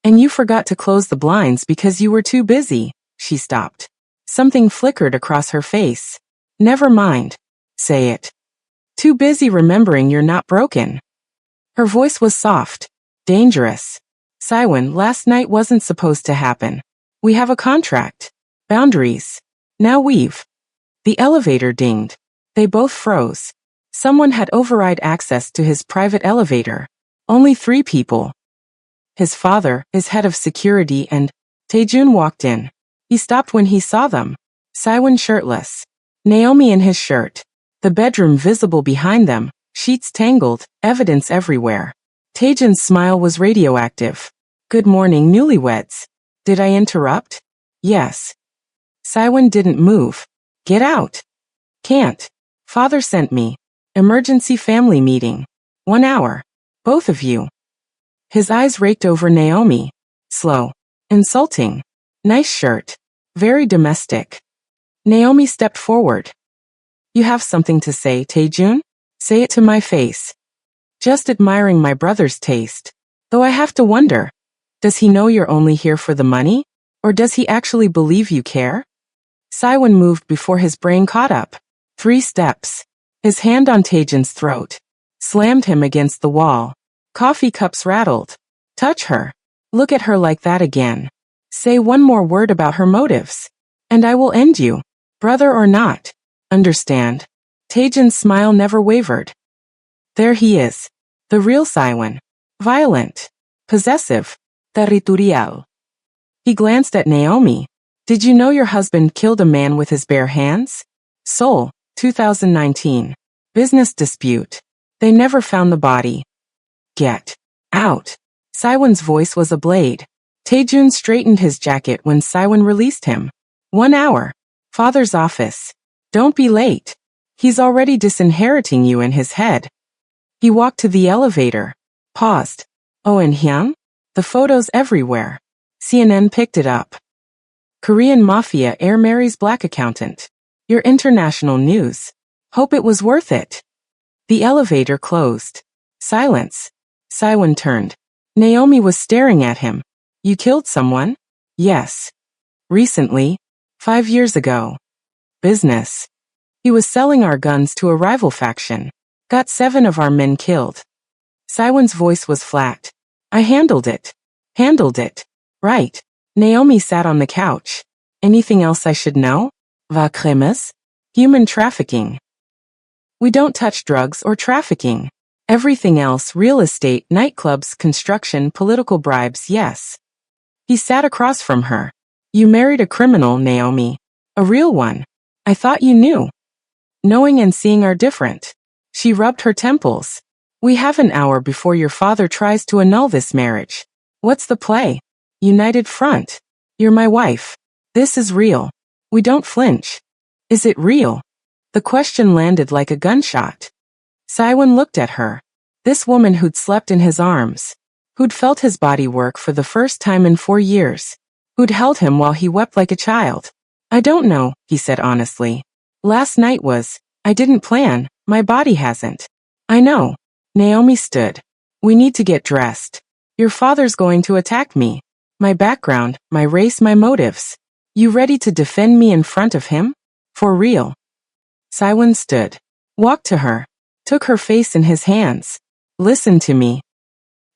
And you forgot to close the blinds because you were too busy. She stopped. Something flickered across her face. Never mind. Say it. Too busy remembering you're not broken. Her voice was soft. Dangerous. Saiwan, last night wasn't supposed to happen. We have a contract. Boundaries. Now we've. The elevator dinged. They both froze. Someone had override access to his private elevator. Only 3 people. His father, his head of security, and Taejun walked in. He stopped when he saw them. Saiwan shirtless. Naomi in his shirt. The bedroom visible behind them, sheets tangled, evidence everywhere. Taejun's smile was radioactive. Good morning, newlyweds. Did I interrupt? Yes. Saiwan didn't move. Get out. Can't. Father sent me. Emergency family meeting. 1 hour. Both of you. His eyes raked over Naomi. Slow. Insulting. Nice shirt. Very domestic. Naomi stepped forward. You have something to say, Taejun? Say it to my face. Just admiring my brother's taste. Though I have to wonder. Does he know you're only here for the money? Or does he actually believe you care? Saiwan moved before his brain caught up. 3 steps. His hand on Taejun's throat. Slammed him against the wall. Coffee cups rattled. Touch her. Look at her like that again. Say one more word about her motives. And I will end you. Brother or not. Understand? Taejun's smile never wavered. There he is. The real Saiwan. Violent. Possessive. Territorial. He glanced at Naomi. Did you know your husband killed a man with his bare hands? Seoul, 2019. Business dispute. They never found the body. Get out. Saiwan's voice was a blade. Taejun straightened his jacket when Saiwan released him. 1 hour. Father's office. Don't be late. He's already disinheriting you in his head. He walked to the elevator. Paused. Oh, and Hyung? The photos everywhere. CNN picked it up. Korean mafia heir marries black accountant. Your international news. Hope it was worth it. The elevator closed. Silence. Saiwan turned. Naomi was staring at him. You killed someone? Yes. Recently. 5 years ago. Business. He was selling our guns to a rival faction. Got 7 of our men killed. Saiwan's voice was flat. I handled it. Handled it. Right. Naomi sat on the couch. Anything else I should know? Va crimes? Human trafficking. We don't touch drugs or trafficking. Everything else, real estate, nightclubs, construction, political bribes, yes. He sat across from her. You married a criminal, Naomi. A real one. I thought you knew. Knowing and seeing are different. She rubbed her temples. We have an hour before your father tries to annul this marriage. What's the play? United front. You're my wife. This is real. We don't flinch. Is it real? The question landed like a gunshot. Saiwan looked at her. This woman who'd slept in his arms. Who'd felt his body work for the first time in 4 years. Who'd held him while he wept like a child. I don't know, he said honestly. Last night was, I didn't plan, my body hasn't. I know. Naomi stood. We need to get dressed. Your father's going to attack me. My background, my race, my motives. You ready to defend me in front of him? For real. Saiwan stood. Walked to her. Took her face in his hands. Listen to me.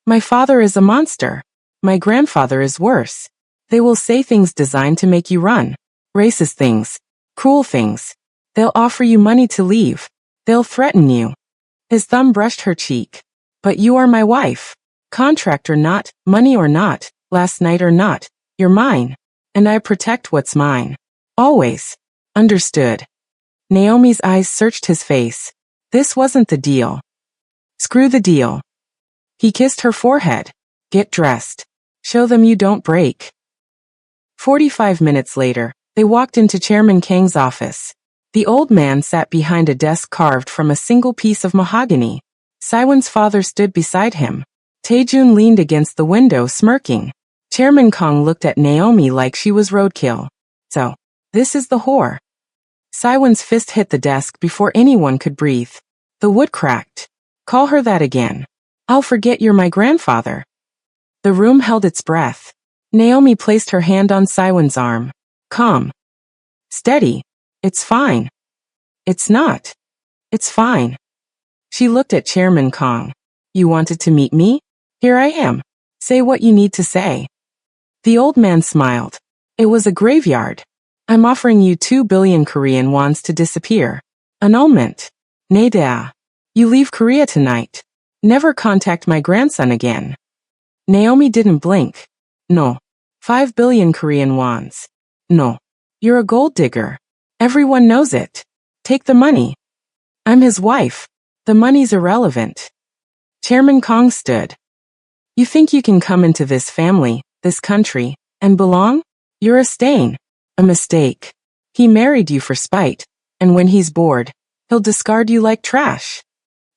My father is a monster. My grandfather is worse. They will say things designed to make you run. Racist things. Cruel things. They'll offer you money to leave. They'll threaten you. His thumb brushed her cheek. But you are my wife. Contract or not, money or not, last night or not, you're mine. And I protect what's mine. Always. Understood. Naomi's eyes searched his face. This wasn't the deal. Screw the deal. He kissed her forehead. Get dressed. Show them you don't break. 45 minutes later, they walked into Chairman Kang's office. The old man sat behind a desk carved from a single piece of mahogany. Saiwan's father stood beside him. Taejun leaned against the window smirking. Chairman Kang looked at Naomi like she was roadkill. So, this is the whore. Saiwan's fist hit the desk before anyone could breathe. The wood cracked. Call her that again. I'll forget you're my grandfather. The room held its breath. Naomi placed her hand on Saiwan's arm. Calm. Steady. It's fine. It's not. It's fine. She looked at Chairman Kang. You wanted to meet me? Here I am. Say what you need to say. The old man smiled. It was a graveyard. I'm offering you 2 billion Korean wons to disappear. Annulment. Naida. You leave Korea tonight. Never contact my grandson again. Naomi didn't blink. No. 5 billion Korean wons. No. You're a gold digger. Everyone knows it. Take the money. I'm his wife. The money's irrelevant. Chairman Kang stood. You think you can come into this family, this country, and belong? You're a stain. A mistake. He married you for spite, and when he's bored, he'll discard you like trash.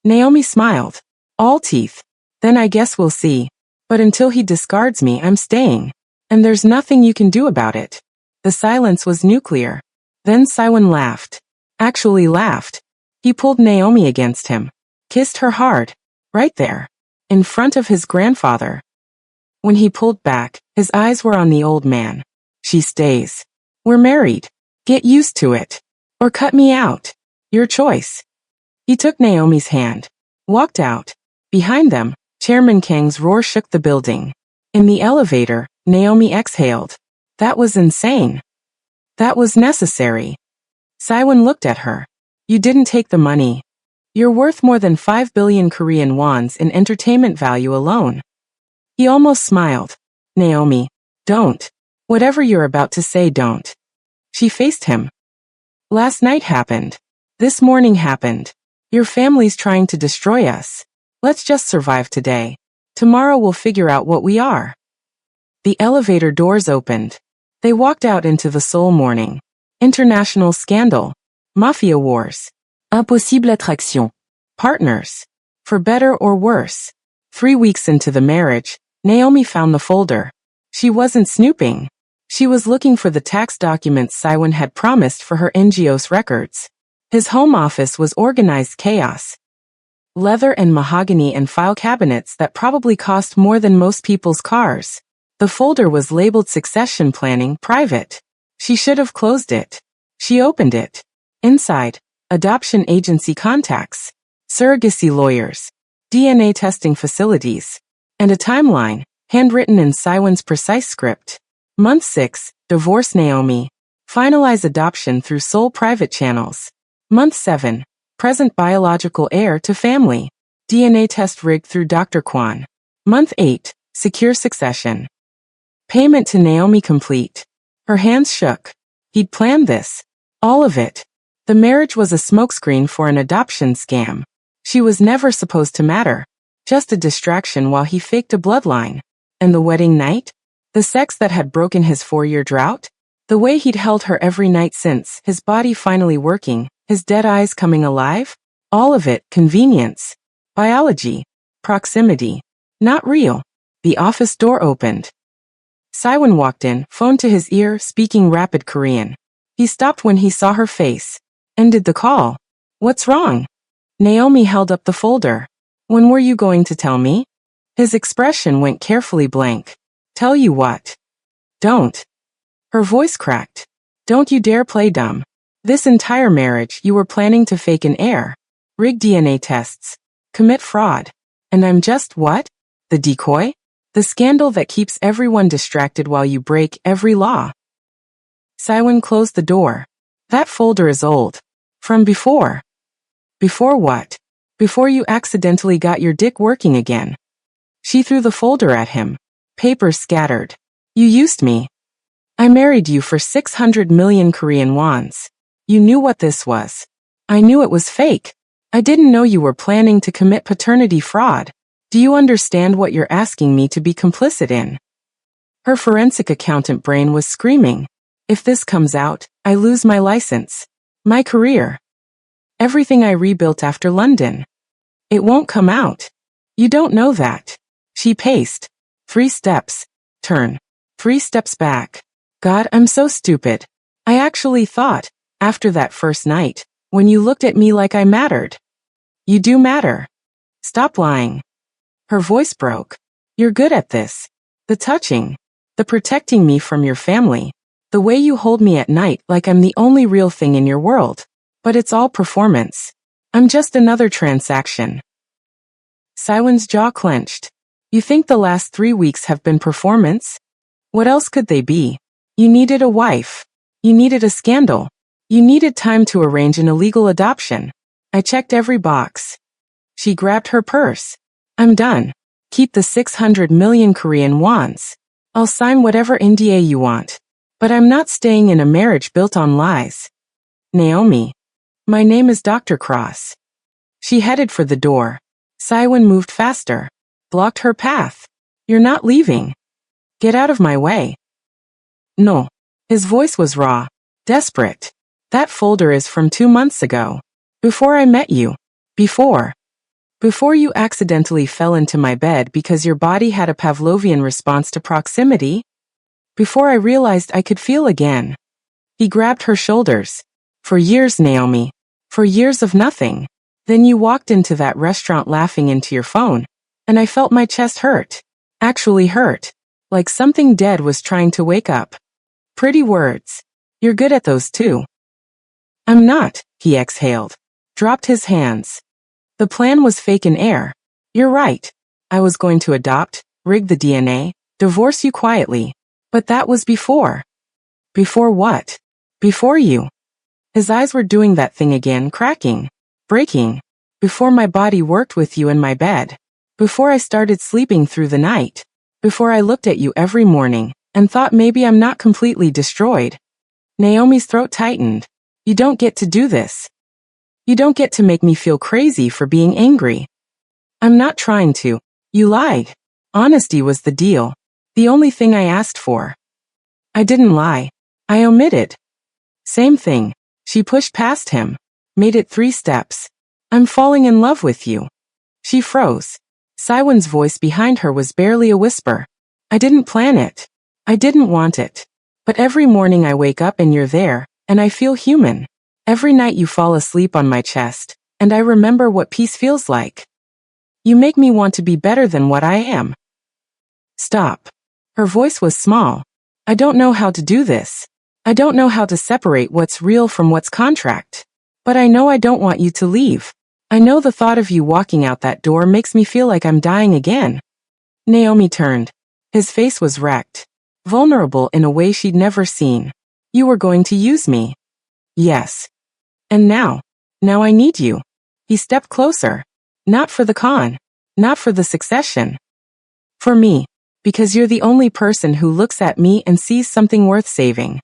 Naomi smiled. All teeth. Then I guess we'll see. But until he discards me, I'm staying. And there's nothing you can do about it. The silence was nuclear. Then Saiwan laughed. Actually laughed. He pulled Naomi against him. Kissed her hard. Right there. In front of his grandfather. When he pulled back, his eyes were on the old man. She stays. We're married. Get used to it. Or cut me out. Your choice. He took Naomi's hand. Walked out. Behind them, Chairman Kang's roar shook the building. In the elevator, Naomi exhaled. That was insane. That was necessary. Saiwan looked at her. You didn't take the money. You're worth more than 5 billion Korean wons in entertainment value alone. He almost smiled. Naomi, don't. Whatever you're about to say, don't. She faced him. Last night happened. This morning happened. Your family's trying to destroy us. Let's just survive today. Tomorrow we'll figure out what we are. The elevator doors opened. They walked out into the Seoul morning. International scandal. Mafia wars. Impossible attraction. Partners. For better or worse. 3 weeks into the marriage, Naomi found the folder. She wasn't snooping. She was looking for the tax documents Saiwan had promised for her NGO's records. His home office was organized chaos. Leather and mahogany and file cabinets that probably cost more than most people's cars. The folder was labeled Succession Planning Private. She should have closed it. She opened it. Inside, adoption agency contacts, surrogacy lawyers, DNA testing facilities, and a timeline, handwritten in Saiwan's precise script. Month 6, divorce Naomi. Finalize adoption through Seoul private channels. Month 7, Present biological heir to family. DNA test rigged through Dr. Kwan. Month 8. Secure succession. Payment to Naomi complete. Her hands shook. He'd planned this. All of it. The marriage was a smokescreen for an adoption scam. She was never supposed to matter. Just a distraction while he faked a bloodline. And the wedding night? The sex that had broken his 4-year drought? The way he'd held her every night since, his body finally working, his dead eyes coming alive? All of it, convenience. Biology. Proximity. Not real. The office door opened. Saiwon walked in, phone to his ear, speaking rapid Korean. He stopped when he saw her face. Ended the call. What's wrong? Naomi held up the folder. When were you going to tell me? His expression went carefully blank. Tell you what? Don't. Her voice cracked. Don't you dare play dumb. This entire marriage you were planning to fake an heir. Rig DNA tests. Commit fraud. And I'm just what? The decoy? The scandal that keeps everyone distracted while you break every law. Saiwon closed the door. That folder is old. From before. Before what? Before you accidentally got your dick working again. She threw the folder at him. Papers scattered. You used me. I married you for 600 million Korean wons. You knew what this was. I knew it was fake. I didn't know you were planning to commit paternity fraud. Do you understand what you're asking me to be complicit in? Her forensic accountant brain was screaming. If this comes out, I lose my license. My career. Everything I rebuilt after London. It won't come out. You don't know that. She paced. 3 steps. Turn. 3 steps back. God, I'm so stupid. I actually thought, after that first night, when you looked at me like I mattered. You do matter. Stop lying. Her voice broke. You're good at this. The touching. The protecting me from your family. The way you hold me at night like I'm the only real thing in your world. But it's all performance. I'm just another transaction. Saiwon's jaw clenched. You think the last 3 weeks have been performance? What else could they be? You needed a wife. You needed a scandal. You needed time to arrange an illegal adoption. I checked every box. She grabbed her purse. I'm done. Keep the 600 million Korean wons. I'll sign whatever NDA you want. But I'm not staying in a marriage built on lies. Naomi. My name is Dr. Cross. She headed for the door. Saiwon moved faster. Blocked her path. You're not leaving. Get out of my way. No. His voice was raw. Desperate. That folder is from 2 months ago. Before I met you. Before you accidentally fell into my bed because your body had a Pavlovian response to proximity. Before I realized I could feel again. He grabbed her shoulders. For years, Naomi. For years of nothing. Then you walked into that restaurant laughing into your phone. And I felt my chest hurt. Actually hurt. Like something dead was trying to wake up. Pretty words. You're good at those too. I'm not, he exhaled. Dropped his hands. The plan was fake an heir. You're right. I was going to adopt, rig the DNA, divorce you quietly. But that was before. Before what? Before you. His eyes were doing that thing again, cracking, breaking. Before my body worked with you in my bed. Before I started sleeping through the night. Before I looked at you every morning and thought maybe I'm not completely destroyed. Naomi's throat tightened. You don't get to do this. You don't get to make me feel crazy for being angry. I'm not trying to. You lied. Honesty was the deal. The only thing I asked for. I didn't lie. I omitted. Same thing. She pushed past him. Made it 3 steps. I'm falling in love with you. She froze. Saiwon's voice behind her was barely a whisper. I didn't plan it. I didn't want it. But every morning I wake up and you're there, and I feel human. Every night you fall asleep on my chest, and I remember what peace feels like. You make me want to be better than what I am. Stop. Her voice was small. I don't know how to do this. I don't know how to separate what's real from what's contract. But I know I don't want you to leave. I know the thought of you walking out that door makes me feel like I'm dying again. Naomi turned. His face was wrecked. Vulnerable in a way she'd never seen. You were going to use me. Yes. And now I need you. He stepped closer. Not for the con. Not for the succession. For me. Because you're the only person who looks at me and sees something worth saving.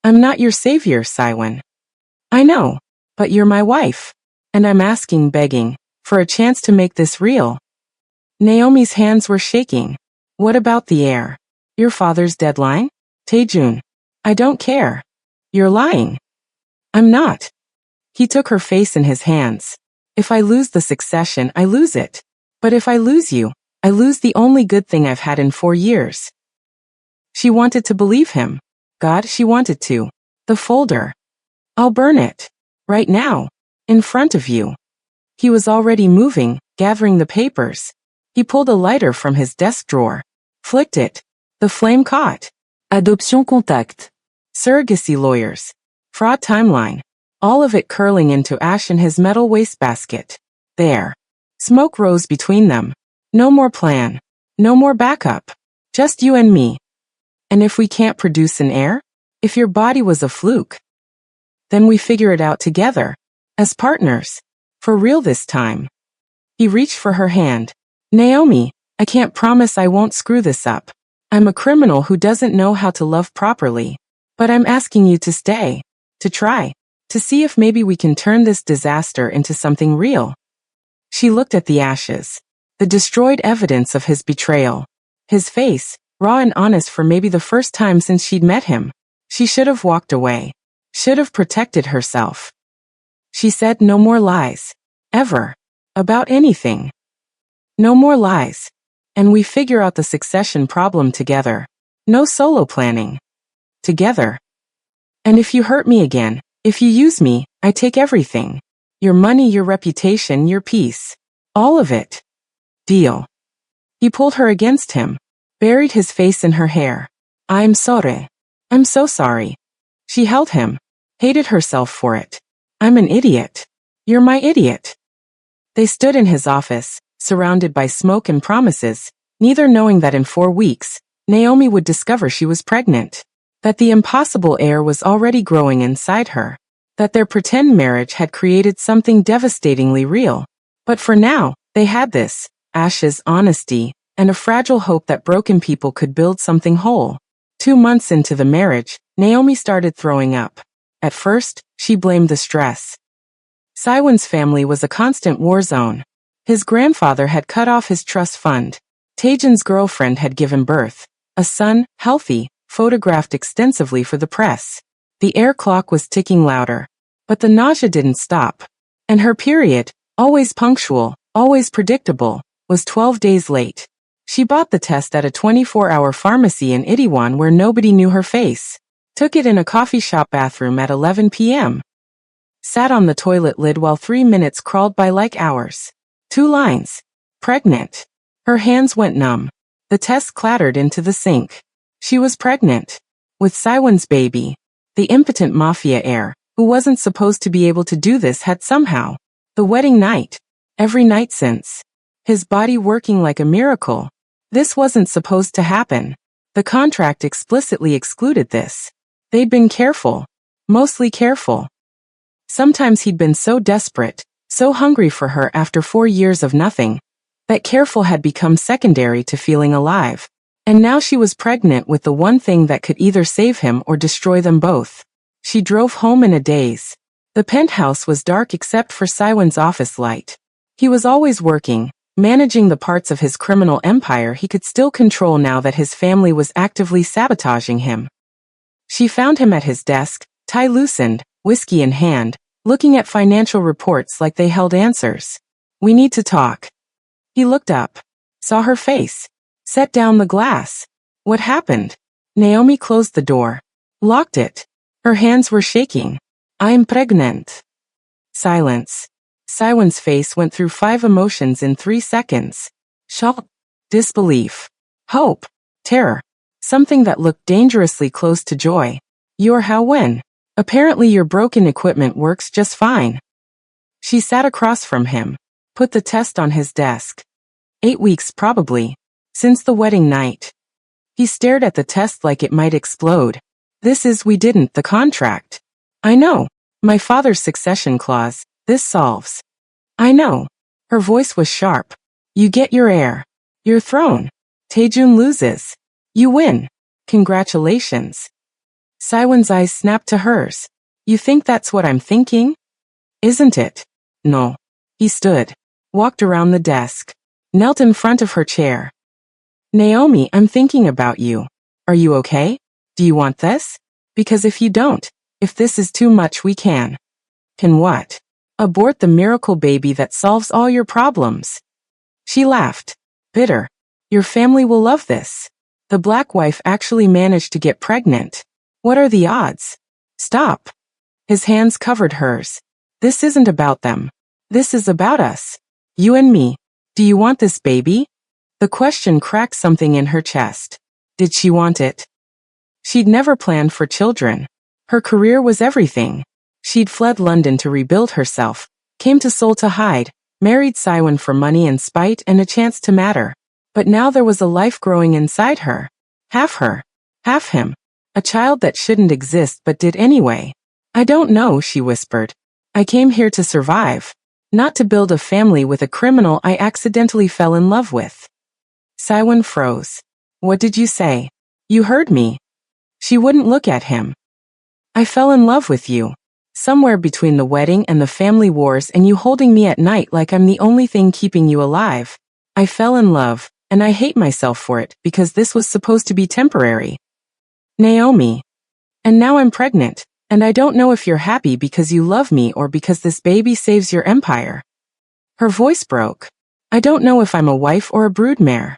I'm not your savior, Siwen. I know. But you're my wife. And I'm asking, begging, for a chance to make this real. Naomi's hands were shaking. What about the heir? Your father's deadline? Taejun. I don't care. You're lying. I'm not. He took her face in his hands. If I lose the succession, I lose it. But if I lose you, I lose the only good thing I've had in 4 years. She wanted to believe him. God, she wanted to. The folder. I'll burn it. Right now. In front of you. He was already moving, gathering the papers. He pulled a lighter from his desk drawer. Flicked it. The flame caught. Adoption contact. Surrogacy lawyers. Fraud timeline. All of it curling into ash in his metal wastebasket. There. Smoke rose between them. No more plan. No more backup. Just you and me. And if we can't produce an heir? If your body was a fluke? Then we figure it out together. As partners. For real this time. He reached for her hand. Naomi, I can't promise I won't screw this up. I'm a criminal who doesn't know how to love properly. But I'm asking you to stay. To try. To see if maybe we can turn this disaster into something real. She looked at the ashes. The destroyed evidence of his betrayal. His face, raw and honest for maybe the first time since she'd met him. She should have walked away. Should have protected herself. She said no more lies. Ever. About anything. No more lies. And we figure out the succession problem together. No solo planning. Together. And if you hurt me again, if you use me, I take everything. Your money, your reputation, your peace. All of it. Deal. He pulled her against him. Buried his face in her hair. I'm sorry. I'm so sorry. She held him. Hated herself for it. I'm an idiot. You're my idiot. They stood in his office, surrounded by smoke and promises, neither knowing that in 4 weeks, Naomi would discover she was pregnant. That the impossible heir was already growing inside her. That their pretend marriage had created something devastatingly real. But for now, they had this, ashes, honesty, and a fragile hope that broken people could build something whole. 2 months into the marriage, Naomi started throwing up. At first, she blamed the stress. Siwen's family was a constant war zone. His grandfather had cut off his trust fund. Taejun's girlfriend had given birth. A son, healthy, photographed extensively for the press. The air clock was ticking louder. But the nausea didn't stop. And her period, always punctual, always predictable, was 12 days late. She bought the test at a 24-hour pharmacy in Itaewon where nobody knew her face. Took it in a coffee shop bathroom at 11 p.m. Sat on the toilet lid while 3 minutes crawled by like hours. 2 lines. Pregnant. Her hands went numb. The test clattered into the sink. She was pregnant. With Siwen's baby. The impotent mafia heir, who wasn't supposed to be able to do this, had somehow. The wedding night. Every night since. His body working like a miracle. This wasn't supposed to happen. The contract explicitly excluded this. They'd been careful. Mostly careful. Sometimes he'd been so desperate, so hungry for her after 4 years of nothing, that careful had become secondary to feeling alive. And now she was pregnant with the one thing that could either save him or destroy them both. She drove home in a daze. The penthouse was dark except for Siwen's office light. He was always working, managing the parts of his criminal empire he could still control now that his family was actively sabotaging him. She found him at his desk, tie loosened, whiskey in hand, looking at financial reports like they held answers. We need to talk. He looked up. Saw her face. Set down the glass. What happened? Naomi closed the door. Locked it. Her hands were shaking. I'm pregnant. Silence. Siwen's face went through 5 emotions in 3 seconds. Shock. Disbelief. Hope. Terror. Something that looked dangerously close to joy. You're how when? Apparently your broken equipment works just fine. She sat across from him. Put the test on his desk. 8 weeks probably. Since the wedding night. He stared at the test like it might explode. This is we didn't the contract. I know. My father's succession clause. This solves. I know. Her voice was sharp. You get your heir. Your throne. Taejun loses. You win. Congratulations. Saiwon's eyes snapped to hers. You think that's what I'm thinking? Isn't it? No. He stood. Walked around the desk. Knelt in front of her chair. Naomi, I'm thinking about you. Are you okay? Do you want this? Because if you don't, if this is too much, we can. Can what? Abort the miracle baby that solves all your problems. She laughed. Bitter. Your family will love this. The black wife actually managed to get pregnant. What are the odds? Stop. His hands covered hers. This isn't about them. This is about us. You and me. Do you want this baby? The question cracked something in her chest. Did she want it? She'd never planned for children. Her career was everything. She'd fled London to rebuild herself, came to Seoul to hide, married Saiwon for money and spite and a chance to matter. But now there was a life growing inside her. Half her. Half him. A child that shouldn't exist but did anyway. I don't know, she whispered. I came here to survive. Not to build a family with a criminal I accidentally fell in love with. Saiwon froze. What did you say? You heard me. She wouldn't look at him. I fell in love with you. Somewhere between the wedding and the family wars and you holding me at night like I'm the only thing keeping you alive. I fell in love, and I hate myself for it because this was supposed to be temporary. Naomi. And now I'm pregnant, and I don't know if you're happy because you love me or because this baby saves your empire. Her voice broke. I don't know if I'm a wife or a broodmare.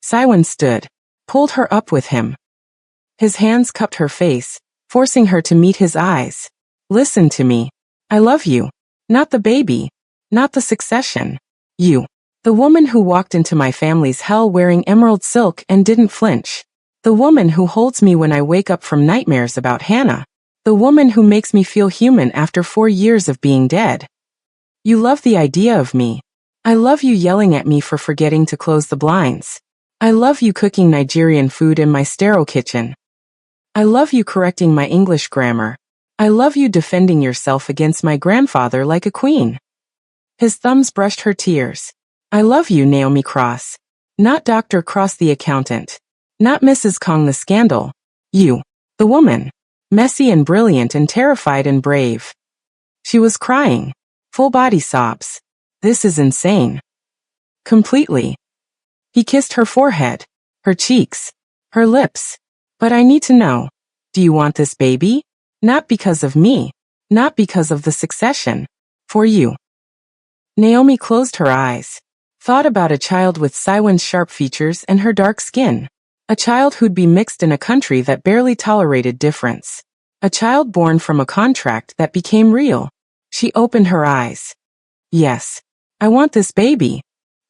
Saiwon stood, pulled her up with him. His hands cupped her face, forcing her to meet his eyes. Listen to me. I love you. Not the baby. Not the succession. You. The woman who walked into my family's hell wearing emerald silk and didn't flinch. The woman who holds me when I wake up from nightmares about Hannah. The woman who makes me feel human after 4 years of being dead. You love the idea of me. I love you yelling at me for forgetting to close the blinds. I love you cooking Nigerian food in my sterile kitchen. I love you correcting my English grammar. I love you defending yourself against my grandfather like a queen. His thumbs brushed her tears. I love you, Naomi Cross. Not Dr. Cross the accountant. Not Mrs. Kong the scandal. You. The woman. Messy and brilliant and terrified and brave. She was crying. Full body sobs. This is insane. Completely. He kissed her forehead, her cheeks, her lips. But I need to know. Do you want this baby? Not because of me. Not because of the succession. For you. Naomi closed her eyes. Thought about a child with Saiwon's sharp features and her dark skin. A child who'd be mixed in a country that barely tolerated difference. A child born from a contract that became real. She opened her eyes. Yes. I want this baby.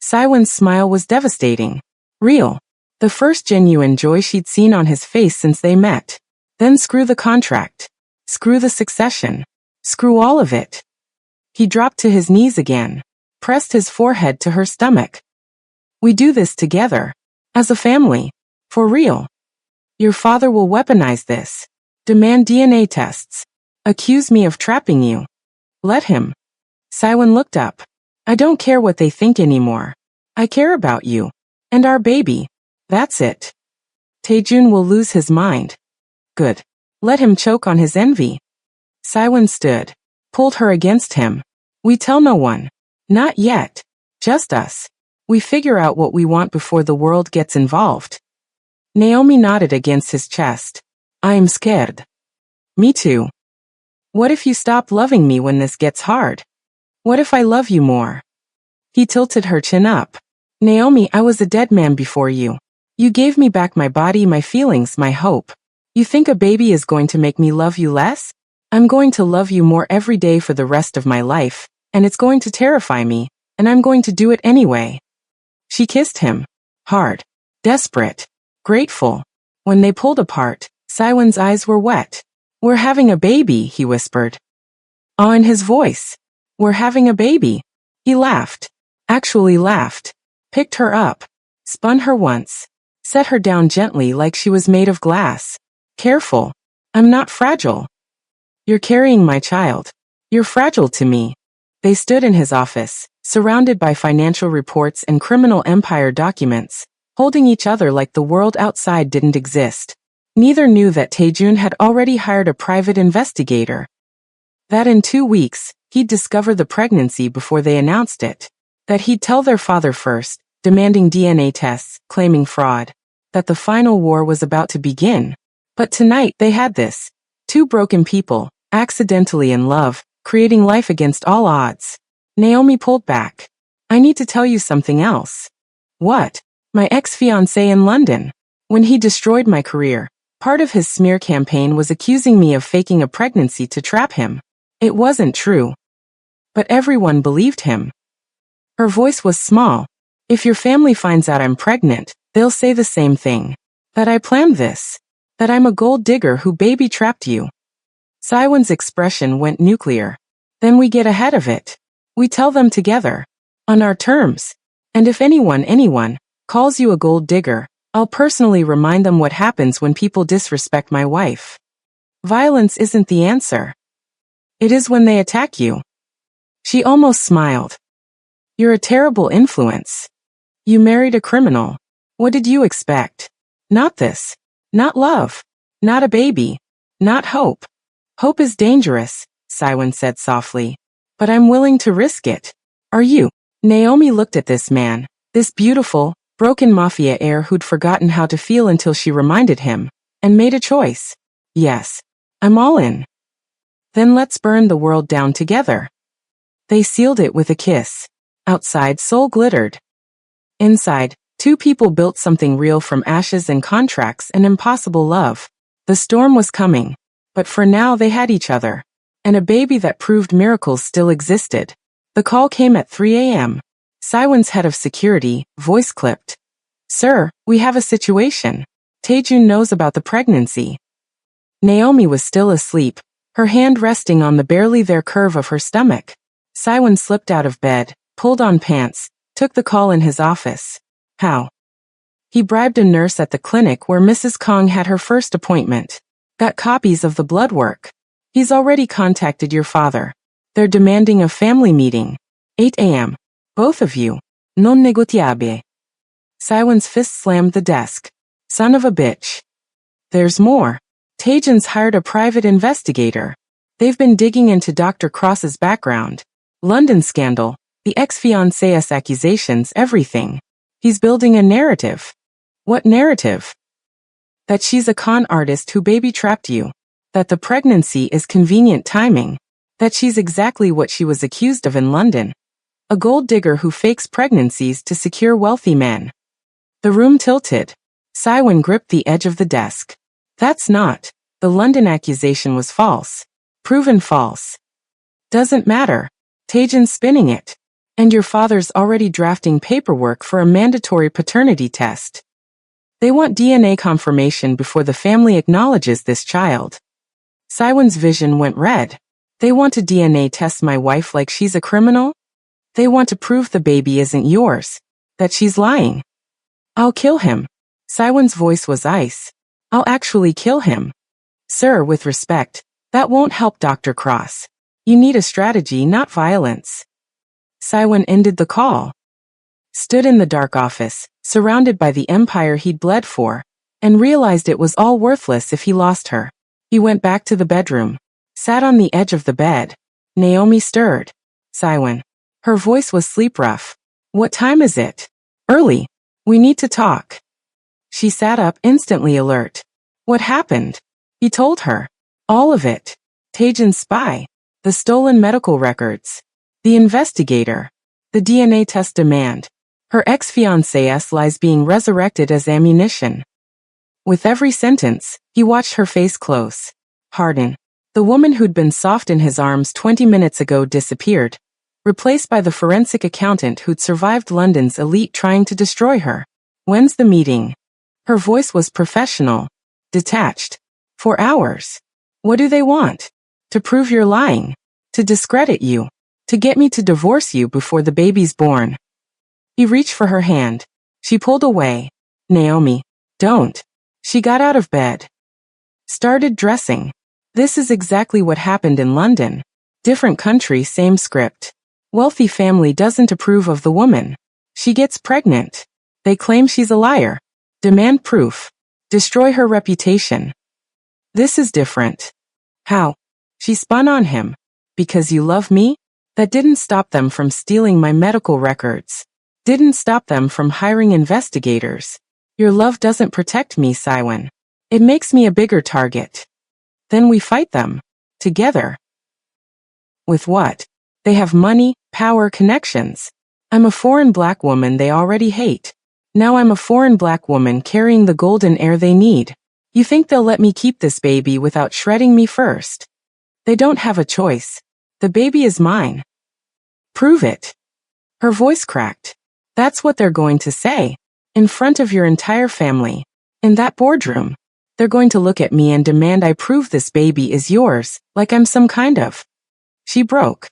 Saiwon's smile was devastating. Real. The first genuine joy she'd seen on his face since they met. Then screw the contract. Screw the succession. Screw all of it. He dropped to his knees again. Pressed his forehead to her stomach. We do this together. As a family. For real. Your father will weaponize this. Demand DNA tests. Accuse me of trapping you. Let him. Saiwon looked up. I don't care what they think anymore. I care about you. And our baby. That's it. Taejun will lose his mind. Good. Let him choke on his envy. Saiwon stood. Pulled her against him. We tell no one. Not yet. Just us. We figure out what we want before the world gets involved. Naomi nodded against his chest. I'm scared. Me too. What if you stop loving me when this gets hard? What if I love you more? He tilted her chin up. Naomi, I was a dead man before you. You gave me back my body, my feelings, my hope. You think a baby is going to make me love you less? I'm going to love you more every day for the rest of my life, and it's going to terrify me, and I'm going to do it anyway. She kissed him. Hard. Desperate. Grateful. When they pulled apart, Saiwon's eyes were wet. We're having a baby, he whispered. Awe in his voice. We're having a baby. He laughed. Actually laughed. Picked her up. Spun her once. Set her down gently like she was made of glass. Careful. I'm not fragile. You're carrying my child. You're fragile to me. They stood in his office, surrounded by financial reports and criminal empire documents, holding each other like the world outside didn't exist. Neither knew that Taejun had already hired a private investigator. That in 2 weeks, he'd discover the pregnancy before they announced it. That he'd tell their father first, demanding DNA tests, claiming fraud. That the final war was about to begin. But tonight they had this. 2 broken people, accidentally in love, creating life against all odds. Naomi pulled back. I need to tell you something else. What? My ex-fiancé in London. When he destroyed my career, part of his smear campaign was accusing me of faking a pregnancy to trap him. It wasn't true. But everyone believed him. Her voice was small. If your family finds out I'm pregnant, they'll say the same thing. That I planned this. That I'm a gold digger who baby-trapped you. Siwon's expression went nuclear. Then we get ahead of it. We tell them together. On our terms. And if anyone, calls you a gold digger, I'll personally remind them what happens when people disrespect my wife. Violence isn't the answer. It is when they attack you. She almost smiled. You're a terrible influence. You married a criminal. What did you expect? Not this. Not love. Not a baby. Not hope. Hope is dangerous, Siwon said softly. But I'm willing to risk it. Are you? Naomi looked at this man, this beautiful, broken mafia heir who'd forgotten how to feel until she reminded him, and made a choice. Yes. I'm all in. Then let's burn the world down together. They sealed it with a kiss. Outside, Seoul glittered. Inside, 2 people built something real from ashes and contracts and impossible love. The storm was coming, but for now they had each other. And a baby that proved miracles still existed. The call came at 3 a.m. Siwon's head of security, voice clipped. Sir, we have a situation. Taejun knows about the pregnancy. Naomi was still asleep, her hand resting on the barely there curve of her stomach. Siwon slipped out of bed, pulled on pants, took the call in his office. How? He bribed a nurse at the clinic where Mrs. Kong had her first appointment. Got copies of the blood work. He's already contacted your father. They're demanding a family meeting. 8 a.m. Both of you. Non negociable. Siwon's fist slammed the desk. Son of a bitch. There's more. Taejun's hired a private investigator. They've been digging into Dr. Cross's background. London scandal, the ex-fiancé's accusations, everything. He's building a narrative. What narrative? That she's a con artist who baby-trapped you. That the pregnancy is convenient timing. That she's exactly what she was accused of in London. A gold digger who fakes pregnancies to secure wealthy men. The room tilted. Siwon gripped the edge of the desk. That's not. The London accusation was false. Proven false. Doesn't matter. Taejun's spinning it. And your father's already drafting paperwork for a mandatory paternity test. They want DNA confirmation before the family acknowledges this child. Siwon's vision went red. They want to DNA test my wife like she's a criminal? They want to prove the baby isn't yours. That she's lying. I'll kill him. Siwon's voice was ice. I'll actually kill him. Sir, with respect, that won't help Dr. Cross. You need a strategy, not violence. Siwon ended the call. Stood in the dark office, surrounded by the empire he'd bled for, and realized it was all worthless if he lost her. He went back to the bedroom, sat on the edge of the bed. Naomi stirred. Siwon. Her voice was sleep-rough. What time is it? Early. We need to talk. She sat up, instantly alert. What happened? He told her. All of it. Taejun's spy. The stolen medical records. The investigator. The DNA test demand. Her ex-fiancé's lies being resurrected as ammunition. With every sentence, he watched her face close. Harden. The woman who'd been soft in his arms 20 minutes ago disappeared, replaced by the forensic accountant who'd survived London's elite trying to destroy her. When's the meeting? Her voice was professional, detached. 4 hours. What do they want? To prove you're lying. To discredit you. To get me to divorce you before the baby's born. He reached for her hand. She pulled away. Naomi, don't. She got out of bed. Started dressing. This is exactly what happened in London. Different country, same script. Wealthy family doesn't approve of the woman. She gets pregnant. They claim she's a liar. Demand proof. Destroy her reputation. This is different. How? She spun on him. Because you love me? That didn't stop them from stealing my medical records. Didn't stop them from hiring investigators. Your love doesn't protect me, Siwon. It makes me a bigger target. Then we fight them. Together. With what? They have money, power, connections. I'm a foreign black woman they already hate. Now I'm a foreign black woman carrying the golden heir they need. You think they'll let me keep this baby without shredding me first? They don't have a choice. The baby is mine. Prove it. Her voice cracked. That's what they're going to say. In front of your entire family. In that boardroom. They're going to look at me and demand I prove this baby is yours, like I'm some kind of. She broke.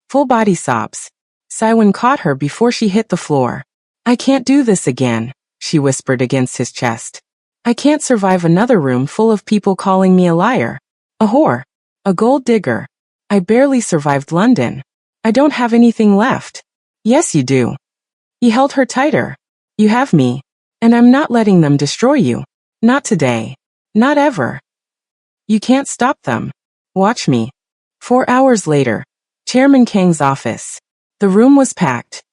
Full body sobs. Siwon caught her before she hit the floor. I can't do this again, she whispered against his chest. I can't survive another room full of people calling me a liar. A whore. A gold digger. I barely survived London. I don't have anything left. Yes, you do. He held her tighter. You have me. And I'm not letting them destroy you. Not today. Not ever. You can't stop them. Watch me. 4 hours later. Chairman Kang's office. The room was packed.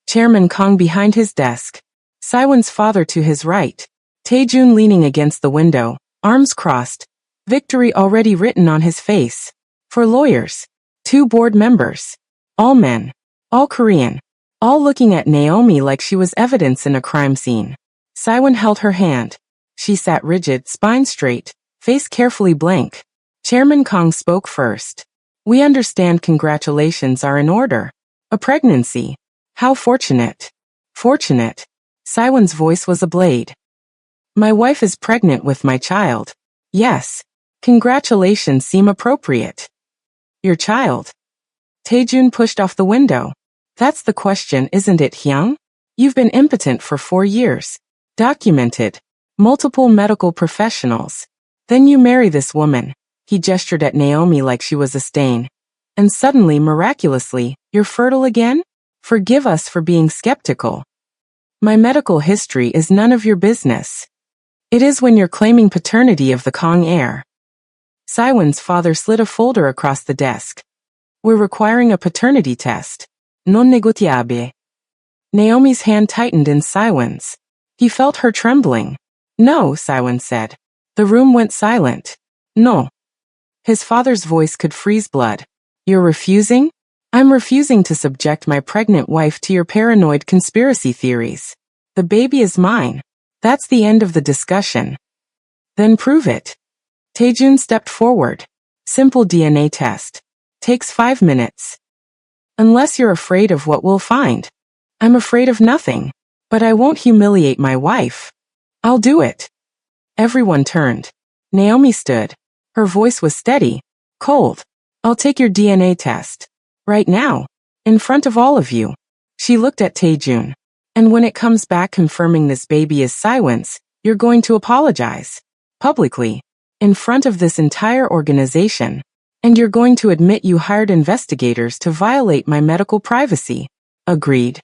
Chairman Kang behind his desk. Siwon's father to his right. Taejun leaning against the window, arms crossed. Victory already written on his face. 4 lawyers. 2 board members. All men. All Korean. All looking at Naomi like she was evidence in a crime scene. Siwon held her hand. She sat rigid, spine straight, face carefully blank. Chairman Kang spoke first. We understand congratulations are in order. A pregnancy. How fortunate. Fortunate. Siwon's voice was a blade. My wife is pregnant with my child. Yes. Congratulations seem appropriate. Your child. Taejun pushed off the window. That's the question, isn't it, Hyung? You've been impotent for 4 years. Documented. Multiple medical professionals. Then you marry this woman. He gestured at Naomi like she was a stain. And suddenly, miraculously, you're fertile again? Forgive us for being skeptical. My medical history is none of your business. It is when you're claiming paternity of the Kang heir. Siwon's father slid a folder across the desk. We're requiring a paternity test. Non negociable. Naomi's hand tightened in Siwon's. He felt her trembling. No, Siwon said. The room went silent. No. His father's voice could freeze blood. You're refusing? I'm refusing to subject my pregnant wife to your paranoid conspiracy theories. The baby is mine. That's the end of the discussion. Then prove it. Taejun stepped forward. Simple DNA test. Takes 5 minutes. Unless you're afraid of what we'll find. I'm afraid of nothing. But I won't humiliate my wife. I'll do it. Everyone turned. Naomi stood. Her voice was steady, cold. I'll take your DNA test. Right now. In front of all of you. She looked at Taejun. And when it comes back confirming this baby is Siwon's, you're going to apologize. Publicly. In front of this entire organization. And you're going to admit you hired investigators to violate my medical privacy. Agreed.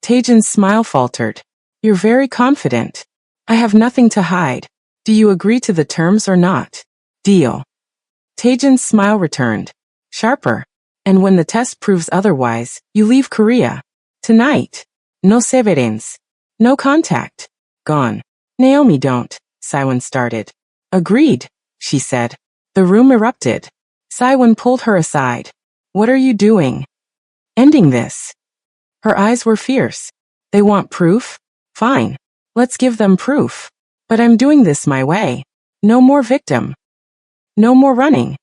Taejun's smile faltered. You're very confident. I have nothing to hide. Do you agree to the terms or not? Deal. Taejun's smile returned. Sharper. And when the test proves otherwise, you leave Korea. Tonight. No severance. No contact. Gone. Naomi, don't. Siwon started. Agreed, she said. The room erupted. Siwon pulled her aside. What are you doing? Ending this. Her eyes were fierce. They want proof? Fine. Let's give them proof. But I'm doing this my way. No more victim. No more running.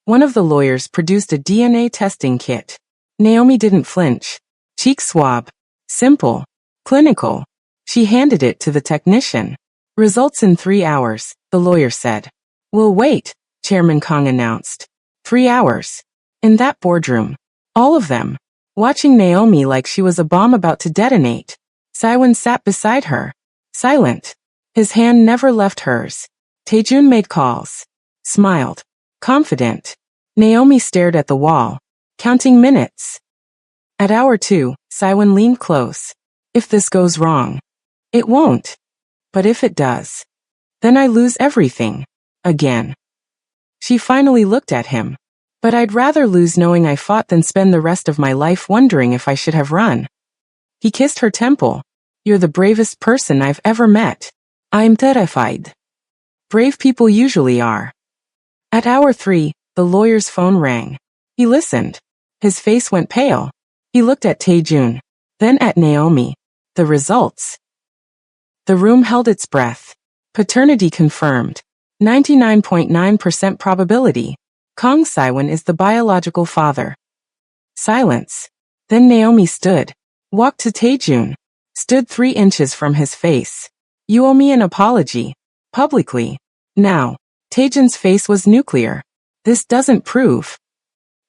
One of the lawyers produced a DNA testing kit. Naomi didn't flinch. Cheek swab. Simple. Clinical. She handed it to the technician. Results in 3 hours, the lawyer said. We'll wait, Chairman Kang announced. 3 hours. In that boardroom. All of them. Watching Naomi like she was a bomb about to detonate. Siwon sat beside her. Silent. His hand never left hers. Taejun made calls. Smiled. Confident. Naomi stared at the wall. counting minutes. At hour 2, Saiwan leaned close. If this goes wrong. It won't. But if it does. Then I lose everything. Again. She finally looked at him. But I'd rather lose knowing I fought than spend the rest of my life wondering if I should have run. He kissed her temple. You're the bravest person I've ever met. I'm terrified. Brave people usually are. At hour 3, the lawyer's phone rang. He listened. His face went pale. He looked at Taejun, then at Naomi. The results. The room held its breath. Paternity confirmed. 99.9% probability. Kang Saiwan is the biological father. Silence. Then Naomi stood. Walked to Taejun. Stood 3 inches from his face. You owe me an apology. Publicly. Now. Taejun's face was nuclear. This doesn't prove.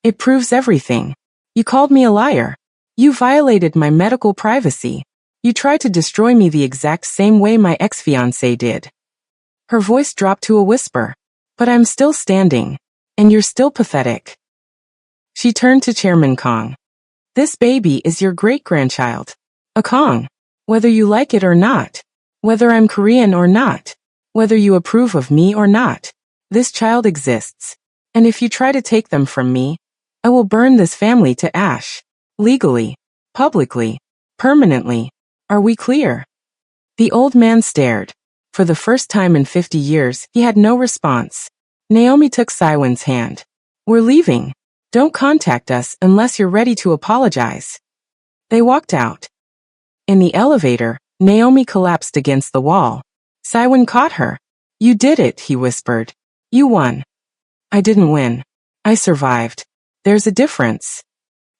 It proves everything. You called me a liar. You violated my medical privacy. You tried to destroy me the exact same way my ex-fiancé did. Her voice dropped to a whisper. But I'm still standing. And you're still pathetic. She turned to Chairman Kang. This baby is your great-grandchild. A Kang. Whether you like it or not. Whether I'm Korean or not. Whether you approve of me or not. This child exists. And if you try to take them from me, I will burn this family to ash. Legally. Publicly. Permanently. Are we clear? The old man stared. For the first time in 50 years, he had no response. Naomi took Saiwan's hand. We're leaving. Don't contact us unless you're ready to apologize. They walked out. In the elevator, Naomi collapsed against the wall. Saiwan caught her. You did it, he whispered. You won. I didn't win. I survived. There's a difference.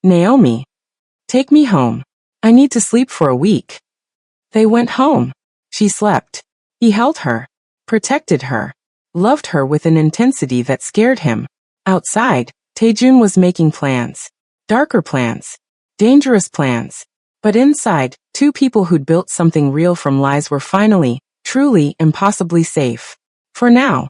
Naomi. Take me home. I need to sleep for a week. They went home. She slept. He held her. Protected her. Loved her with an intensity that scared him. Outside, Taejun was making plans. Darker plans. Dangerous plans. But inside, 2 people who'd built something real from lies were finally, truly, impossibly safe. For now.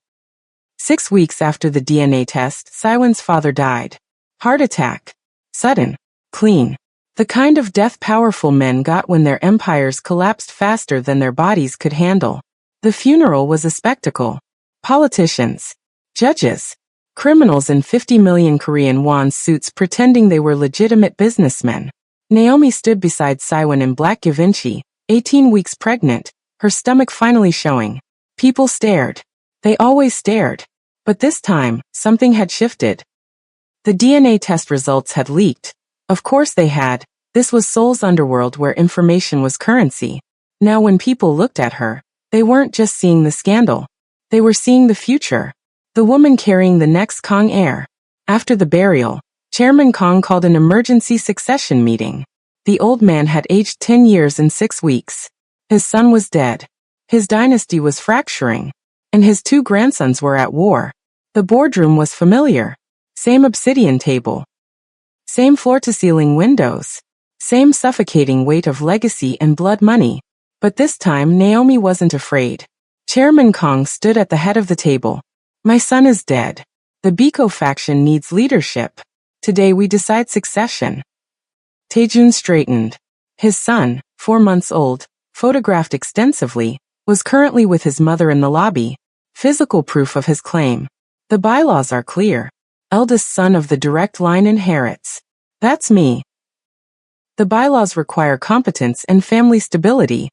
6 weeks after the DNA test, Saiwan's father died. Heart attack. Sudden. Clean. The kind of death powerful men got when their empires collapsed faster than their bodies could handle. The funeral was a spectacle. Politicians. Judges. Criminals in 50 million Korean won suits pretending they were legitimate businessmen. Naomi stood beside Saiwan in black Givenchy, 18 weeks pregnant, her stomach finally showing. People stared. They always stared. But this time, something had shifted. The DNA test results had leaked. Of course they had. This was Seoul's underworld where information was currency. Now when people looked at her, they weren't just seeing the scandal. They were seeing the future. The woman carrying the next Kang heir. After the burial, Chairman Kang called an emergency succession meeting. The old man had aged 10 years and 6 weeks. His son was dead. His dynasty was fracturing. And his 2 grandsons were at war. The boardroom was familiar. Same obsidian table. Same floor-to-ceiling windows. Same suffocating weight of legacy and blood money. But this time Naomi wasn't afraid. Chairman Kang stood at the head of the table. My son is dead. The Biko faction needs leadership. Today we decide succession. Taejun straightened. His son, 4 months old, photographed extensively, was currently with his mother in the lobby. Physical proof of his claim. The bylaws are clear. Eldest son of the direct line inherits. That's me. The bylaws require competence and family stability.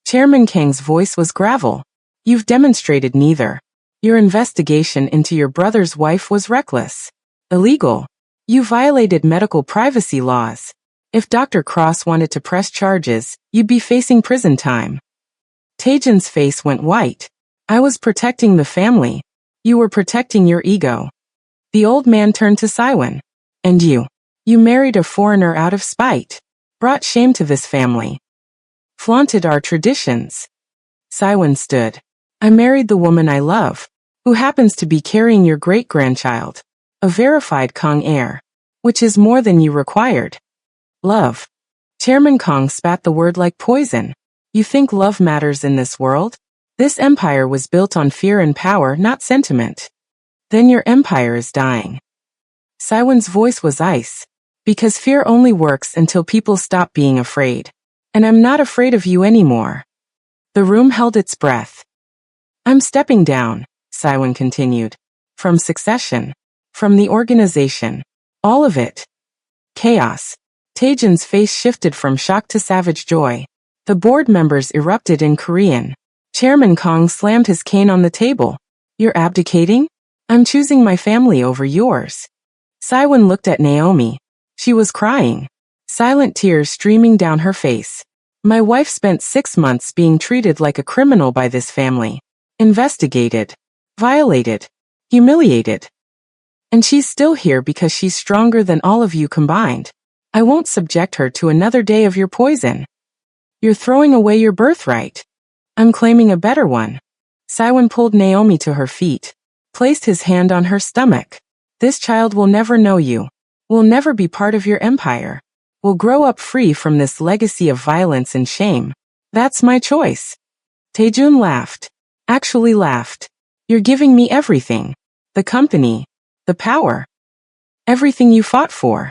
Chairman Kang's voice was gravel. You've demonstrated neither. Your investigation into your brother's wife was reckless. Illegal. You violated medical privacy laws. If Dr. Cross wanted to press charges, you'd be facing prison time. Taejun's face went white. I was protecting the family. You were protecting your ego. The old man turned to Saiwan. And you. You married a foreigner out of spite. Brought shame to this family. Flaunted our traditions. Saiwan stood. I married the woman I love, who happens to be carrying your great-grandchild, a verified Kang heir, which is more than you required. Love. Chairman Kang spat the word like poison. You think love matters in this world? This empire was built on fear and power, not sentiment. Then your empire is dying. Saiwon's voice was ice. Because fear only works until people stop being afraid. And I'm not afraid of you anymore. The room held its breath. I'm stepping down, Saiwon continued. From succession. From the organization. All of it. Chaos. Taejun's face shifted from shock to savage joy. The board members erupted in Korean. Chairman Kong slammed his cane on the table. You're abdicating? I'm choosing my family over yours. Saiwon looked at Naomi. She was crying. Silent tears streaming down her face. My wife spent 6 months being treated like a criminal by this family. Investigated. Violated. Humiliated. And she's still here because she's stronger than all of you combined. I won't subject her to another day of your poison. You're throwing away your birthright. I'm claiming a better one. Saiwon pulled Naomi to her feet, placed his hand on her stomach. This child will never know you. Will never be part of your empire. Will grow up free from this legacy of violence and shame. That's my choice. Taejun laughed. Actually laughed. You're giving me everything. The company. The power. Everything you fought for.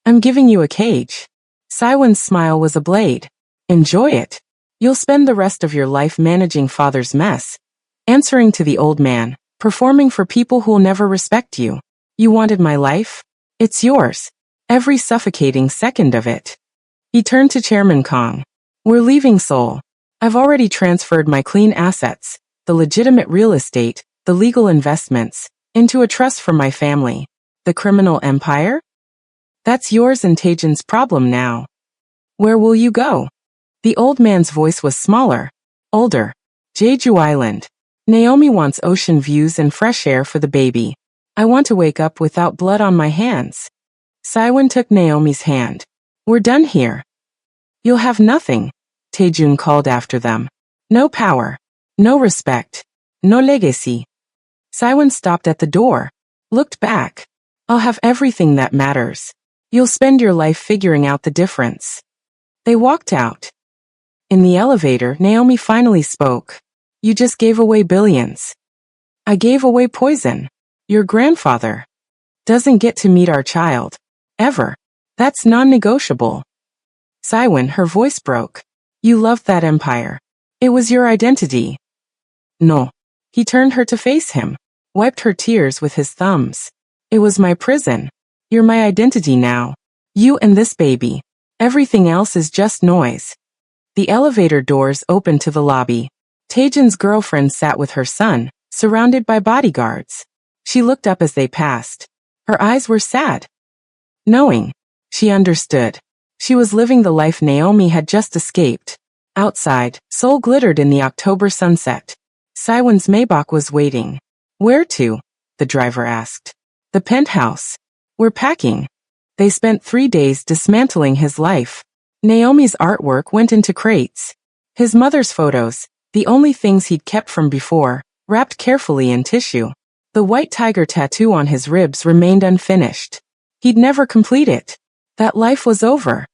I'm giving you a cage. Saiwon's smile was a blade. Enjoy it. You'll spend the rest of your life managing father's mess. Answering to the old man. Performing for people who'll never respect you. You wanted my life? It's yours. Every suffocating second of it. He turned to Chairman Kong. We're leaving Seoul. I've already transferred my clean assets, the legitimate real estate, the legal investments, into a trust for my family. The criminal empire? That's yours and Taejun's problem now. Where will you go? The old man's voice was smaller, older. Jeju Island. Naomi wants ocean views and fresh air for the baby. I want to wake up without blood on my hands. Saiwon took Naomi's hand. We're done here. You'll have nothing, Taejun called after them. No power. No respect. No legacy. Saiwon stopped at the door. Looked back. I'll have everything that matters. You'll spend your life figuring out the difference. They walked out. In the elevator, Naomi finally spoke. You just gave away billions. I gave away poison. Your grandfather doesn't get to meet our child. Ever. That's non-negotiable. Saiwon, her voice broke. You loved that empire. It was your identity. No. He turned her to face him, wiped her tears with his thumbs. It was my prison. You're my identity now. You and this baby. Everything else is just noise. The elevator doors opened to the lobby. Taejun's girlfriend sat with her son, surrounded by bodyguards. She looked up as they passed. Her eyes were sad. Knowing. She understood. She was living the life Naomi had just escaped. Outside, Seoul glittered in the October sunset. Saiwon's Maybach was waiting. Where to? The driver asked. The penthouse. We're packing. They spent 3 days dismantling his life. Naomi's artwork went into crates. His mother's photos, the only things he'd kept from before, wrapped carefully in tissue. The white tiger tattoo on his ribs remained unfinished. He'd never complete it. That life was over.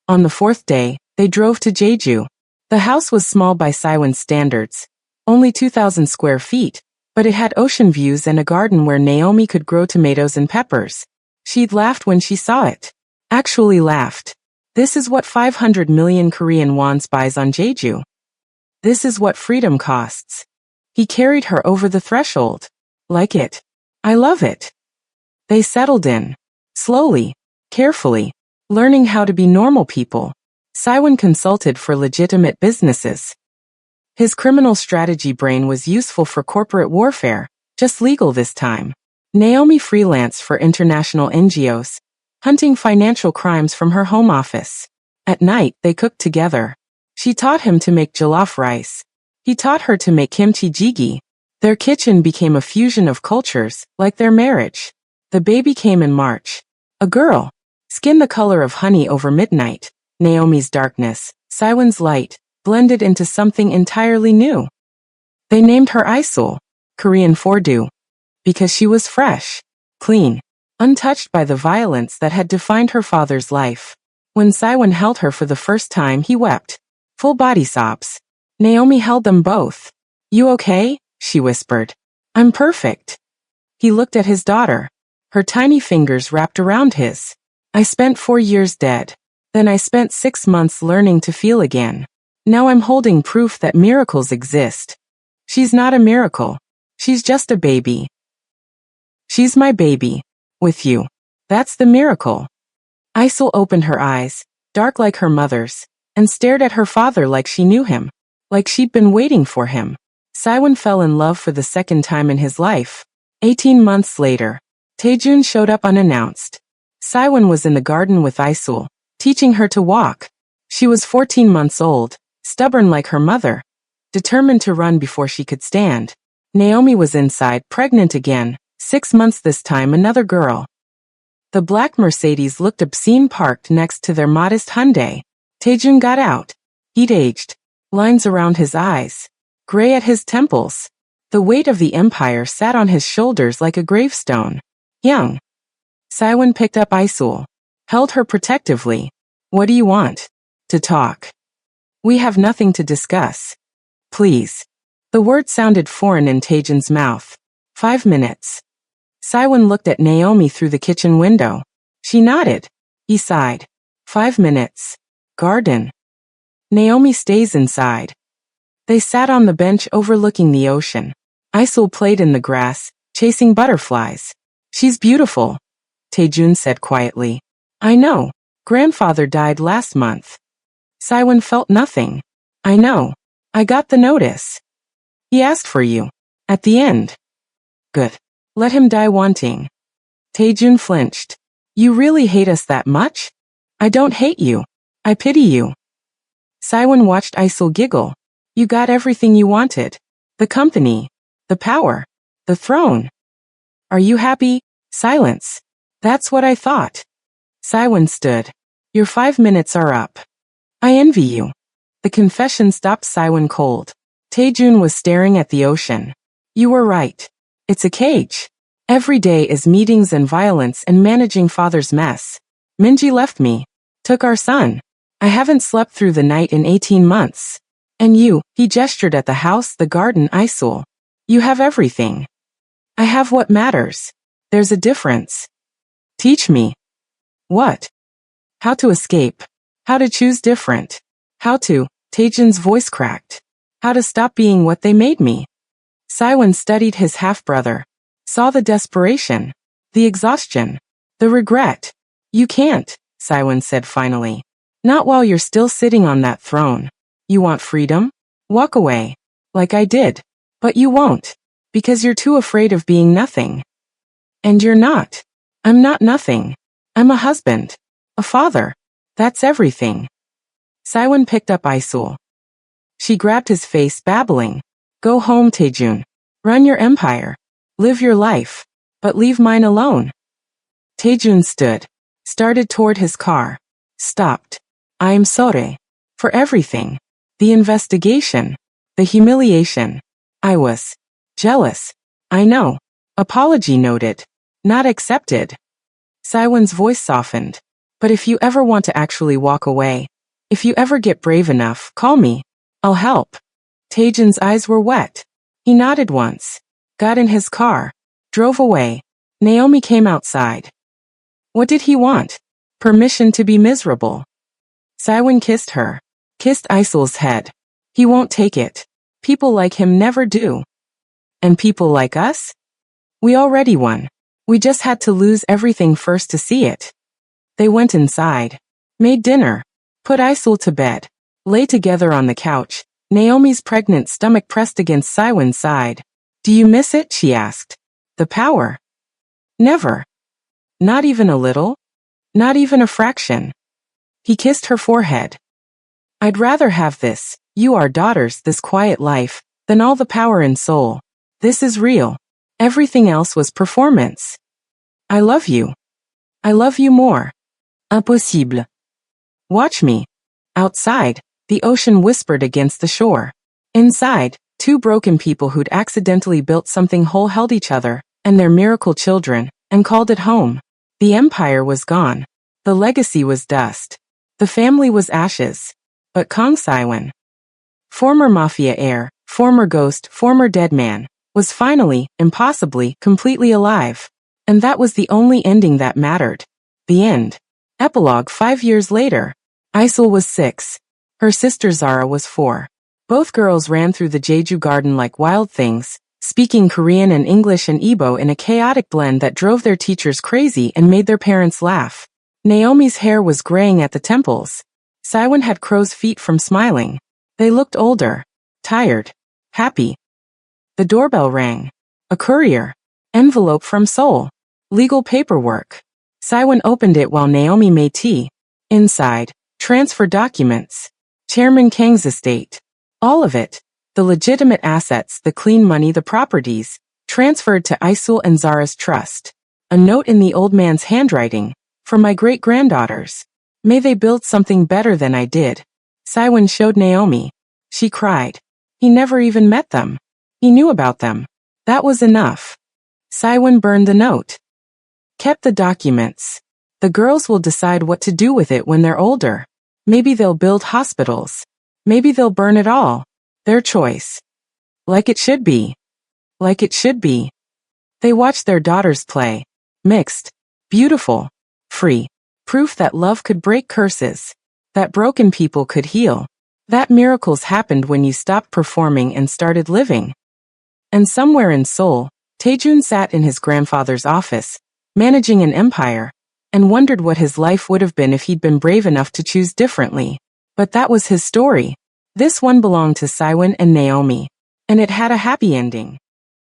On the 4th day, they drove to Jeju. The house was small by Saiwon's standards, only 2,000 square feet, but it had ocean views and a garden where Naomi could grow tomatoes and peppers. She'd laughed when she saw it. Actually laughed. This is what 500 million Korean wons buys on Jeju. This is what freedom costs. He carried her over the threshold. Like it. I love it. They settled in. Slowly. Carefully. Learning how to be normal people. Saiwon consulted for legitimate businesses. His criminal strategy brain was useful for corporate warfare, just legal this time. Naomi freelanced for international NGOs, hunting financial crimes from her home office. At night, they cooked together. She taught him to make jollof rice. He taught her to make kimchi jjigae. Their kitchen became a fusion of cultures, like their marriage. The baby came in March. A girl. Skin the color of honey over midnight. Naomi's darkness, Saiwon's light, blended into something entirely new. They named her Isul, Korean Fordu, because she was fresh, clean, untouched by the violence that had defined her father's life. When Saiwon held her for the first time, he wept. Full body sobs. Naomi held them both. You okay? She whispered. I'm perfect. He looked at his daughter. Her tiny fingers wrapped around his. I spent 4 years dead. Then I spent 6 months learning to feel again. Now I'm holding proof that miracles exist. She's not a miracle. She's just a baby. She's my baby. With you. That's the miracle. Isil opened her eyes, dark like her mother's, and stared at her father like she knew him. Like she'd been waiting for him. Saiwon fell in love for the second time in his life. 18 months later, Taejun showed up unannounced. Saiwon was in the garden with Isul, teaching her to walk. She was 14 months old, stubborn like her mother, determined to run before she could stand. Naomi was inside, pregnant again, 6 months this time, another girl. The black Mercedes looked obscene parked next to their modest Hyundai. Taejun got out. He'd aged. Lines around his eyes. Gray at his temples. The weight of the empire sat on his shoulders like a gravestone. Young. Saiwon picked up Isul. Held her protectively. What do you want? To talk. We have nothing to discuss. Please. The word sounded foreign in Taejun's mouth. 5 minutes. Saiwon looked at Naomi through the kitchen window. She nodded. He sighed. 5 minutes. Garden. Naomi stays inside. They sat on the bench overlooking the ocean. Isul played in the grass, chasing butterflies. She's beautiful, Taejun said quietly. I know. Grandfather died last month. Saiwon felt nothing. I know. I got the notice. He asked for you. At the end. Good. Let him die wanting. Taejun flinched. You really hate us that much? I don't hate you. I pity you. Saiwon watched Isul giggle. You got everything you wanted. The company. The power. The throne. Are you happy? Silence. That's what I thought. Saiwon stood. Your 5 minutes are up. I envy you. The confession stopped Saiwon cold. Taejun was staring at the ocean. You were right. It's a cage. Every day is meetings and violence and managing father's mess. Minji left me. Took our son. I haven't slept through the night in 18 months. And you, he gestured at the house, the garden, Isul. You have everything. I have what matters. There's a difference. Teach me. What? How to escape. How to choose different. How to, Taejun's voice cracked. How to stop being what they made me. Saiwon studied his half-brother. Saw the desperation. The exhaustion. The regret. You can't, Saiwon said finally. Not while you're still sitting on that throne. You want freedom? Walk away. Like I did. But you won't. Because you're too afraid of being nothing. And you're not. I'm not nothing. I'm a husband. A father. That's everything. Saiwon picked up Isul. She grabbed his face, babbling. Go home, Taejun. Run your empire. Live your life. But leave mine alone. Taejun stood. Started toward his car. Stopped. I am sorry. For everything. The investigation. The humiliation. I was. Jealous. I know. Apology noted. Not accepted. Saiwon's voice softened. But if you ever want to actually walk away, if you ever get brave enough, call me. I'll help. Taejun's eyes were wet. He nodded once. Got in his car. Drove away. Naomi came outside. What did he want? Permission to be miserable. Saiwon kissed her. Kissed Isul's head. He won't take it. People like him never do. And people like us? We already won. We just had to lose everything first to see it. They went inside. Made dinner. Put Isul to bed. Lay together on the couch. Naomi's pregnant stomach pressed against Saiwon's side. Do you miss it? She asked. The power. Never. Not even a little. Not even a fraction. He kissed her forehead. I'd rather have this, you our daughters, this quiet life, than all the power and soul. This is real. Everything else was performance. I love you. I love you more. Impossible. Watch me. Outside, the ocean whispered against the shore. Inside, two broken people who'd accidentally built something whole held each other, and their miracle children, and called it home. The empire was gone. The legacy was dust. The family was ashes. But Kong Saiwon, former mafia heir, former ghost, former dead man, was finally, impossibly, completely alive. And that was the only ending that mattered. The end. Epilogue 5 years later. Isil was 6. Her sister Zara was 4. Both girls ran through the Jeju garden like wild things, speaking Korean and English and Igbo in a chaotic blend that drove their teachers crazy and made their parents laugh. Naomi's hair was graying at the temples. Siwon had crow's feet from smiling. They looked older, tired, happy. The doorbell rang. A courier. Envelope from Seoul. Legal paperwork. Siwon opened it while Naomi made tea. Inside, transfer documents. Chairman Kang's estate. All of it. The legitimate assets, the clean money, the properties, transferred to Isul and Zara's trust. A note in the old man's handwriting. For my great-granddaughters. May they build something better than I did. Siwon showed Naomi. She cried. He never even met them. He knew about them. That was enough. Siwon burned the note. Kept the documents. The girls will decide what to do with it when they're older. Maybe they'll build hospitals. Maybe they'll burn it all. Their choice. Like it should be. Like it should be. They watched their daughters play. Mixed. Beautiful. Free. Proof that love could break curses. That broken people could heal. That miracles happened when you stopped performing and started living. And somewhere in Seoul, Taejun sat in his grandfather's office, managing an empire, and wondered what his life would have been if he'd been brave enough to choose differently. But that was his story. This one belonged to Siwon and Naomi, and it had a happy ending.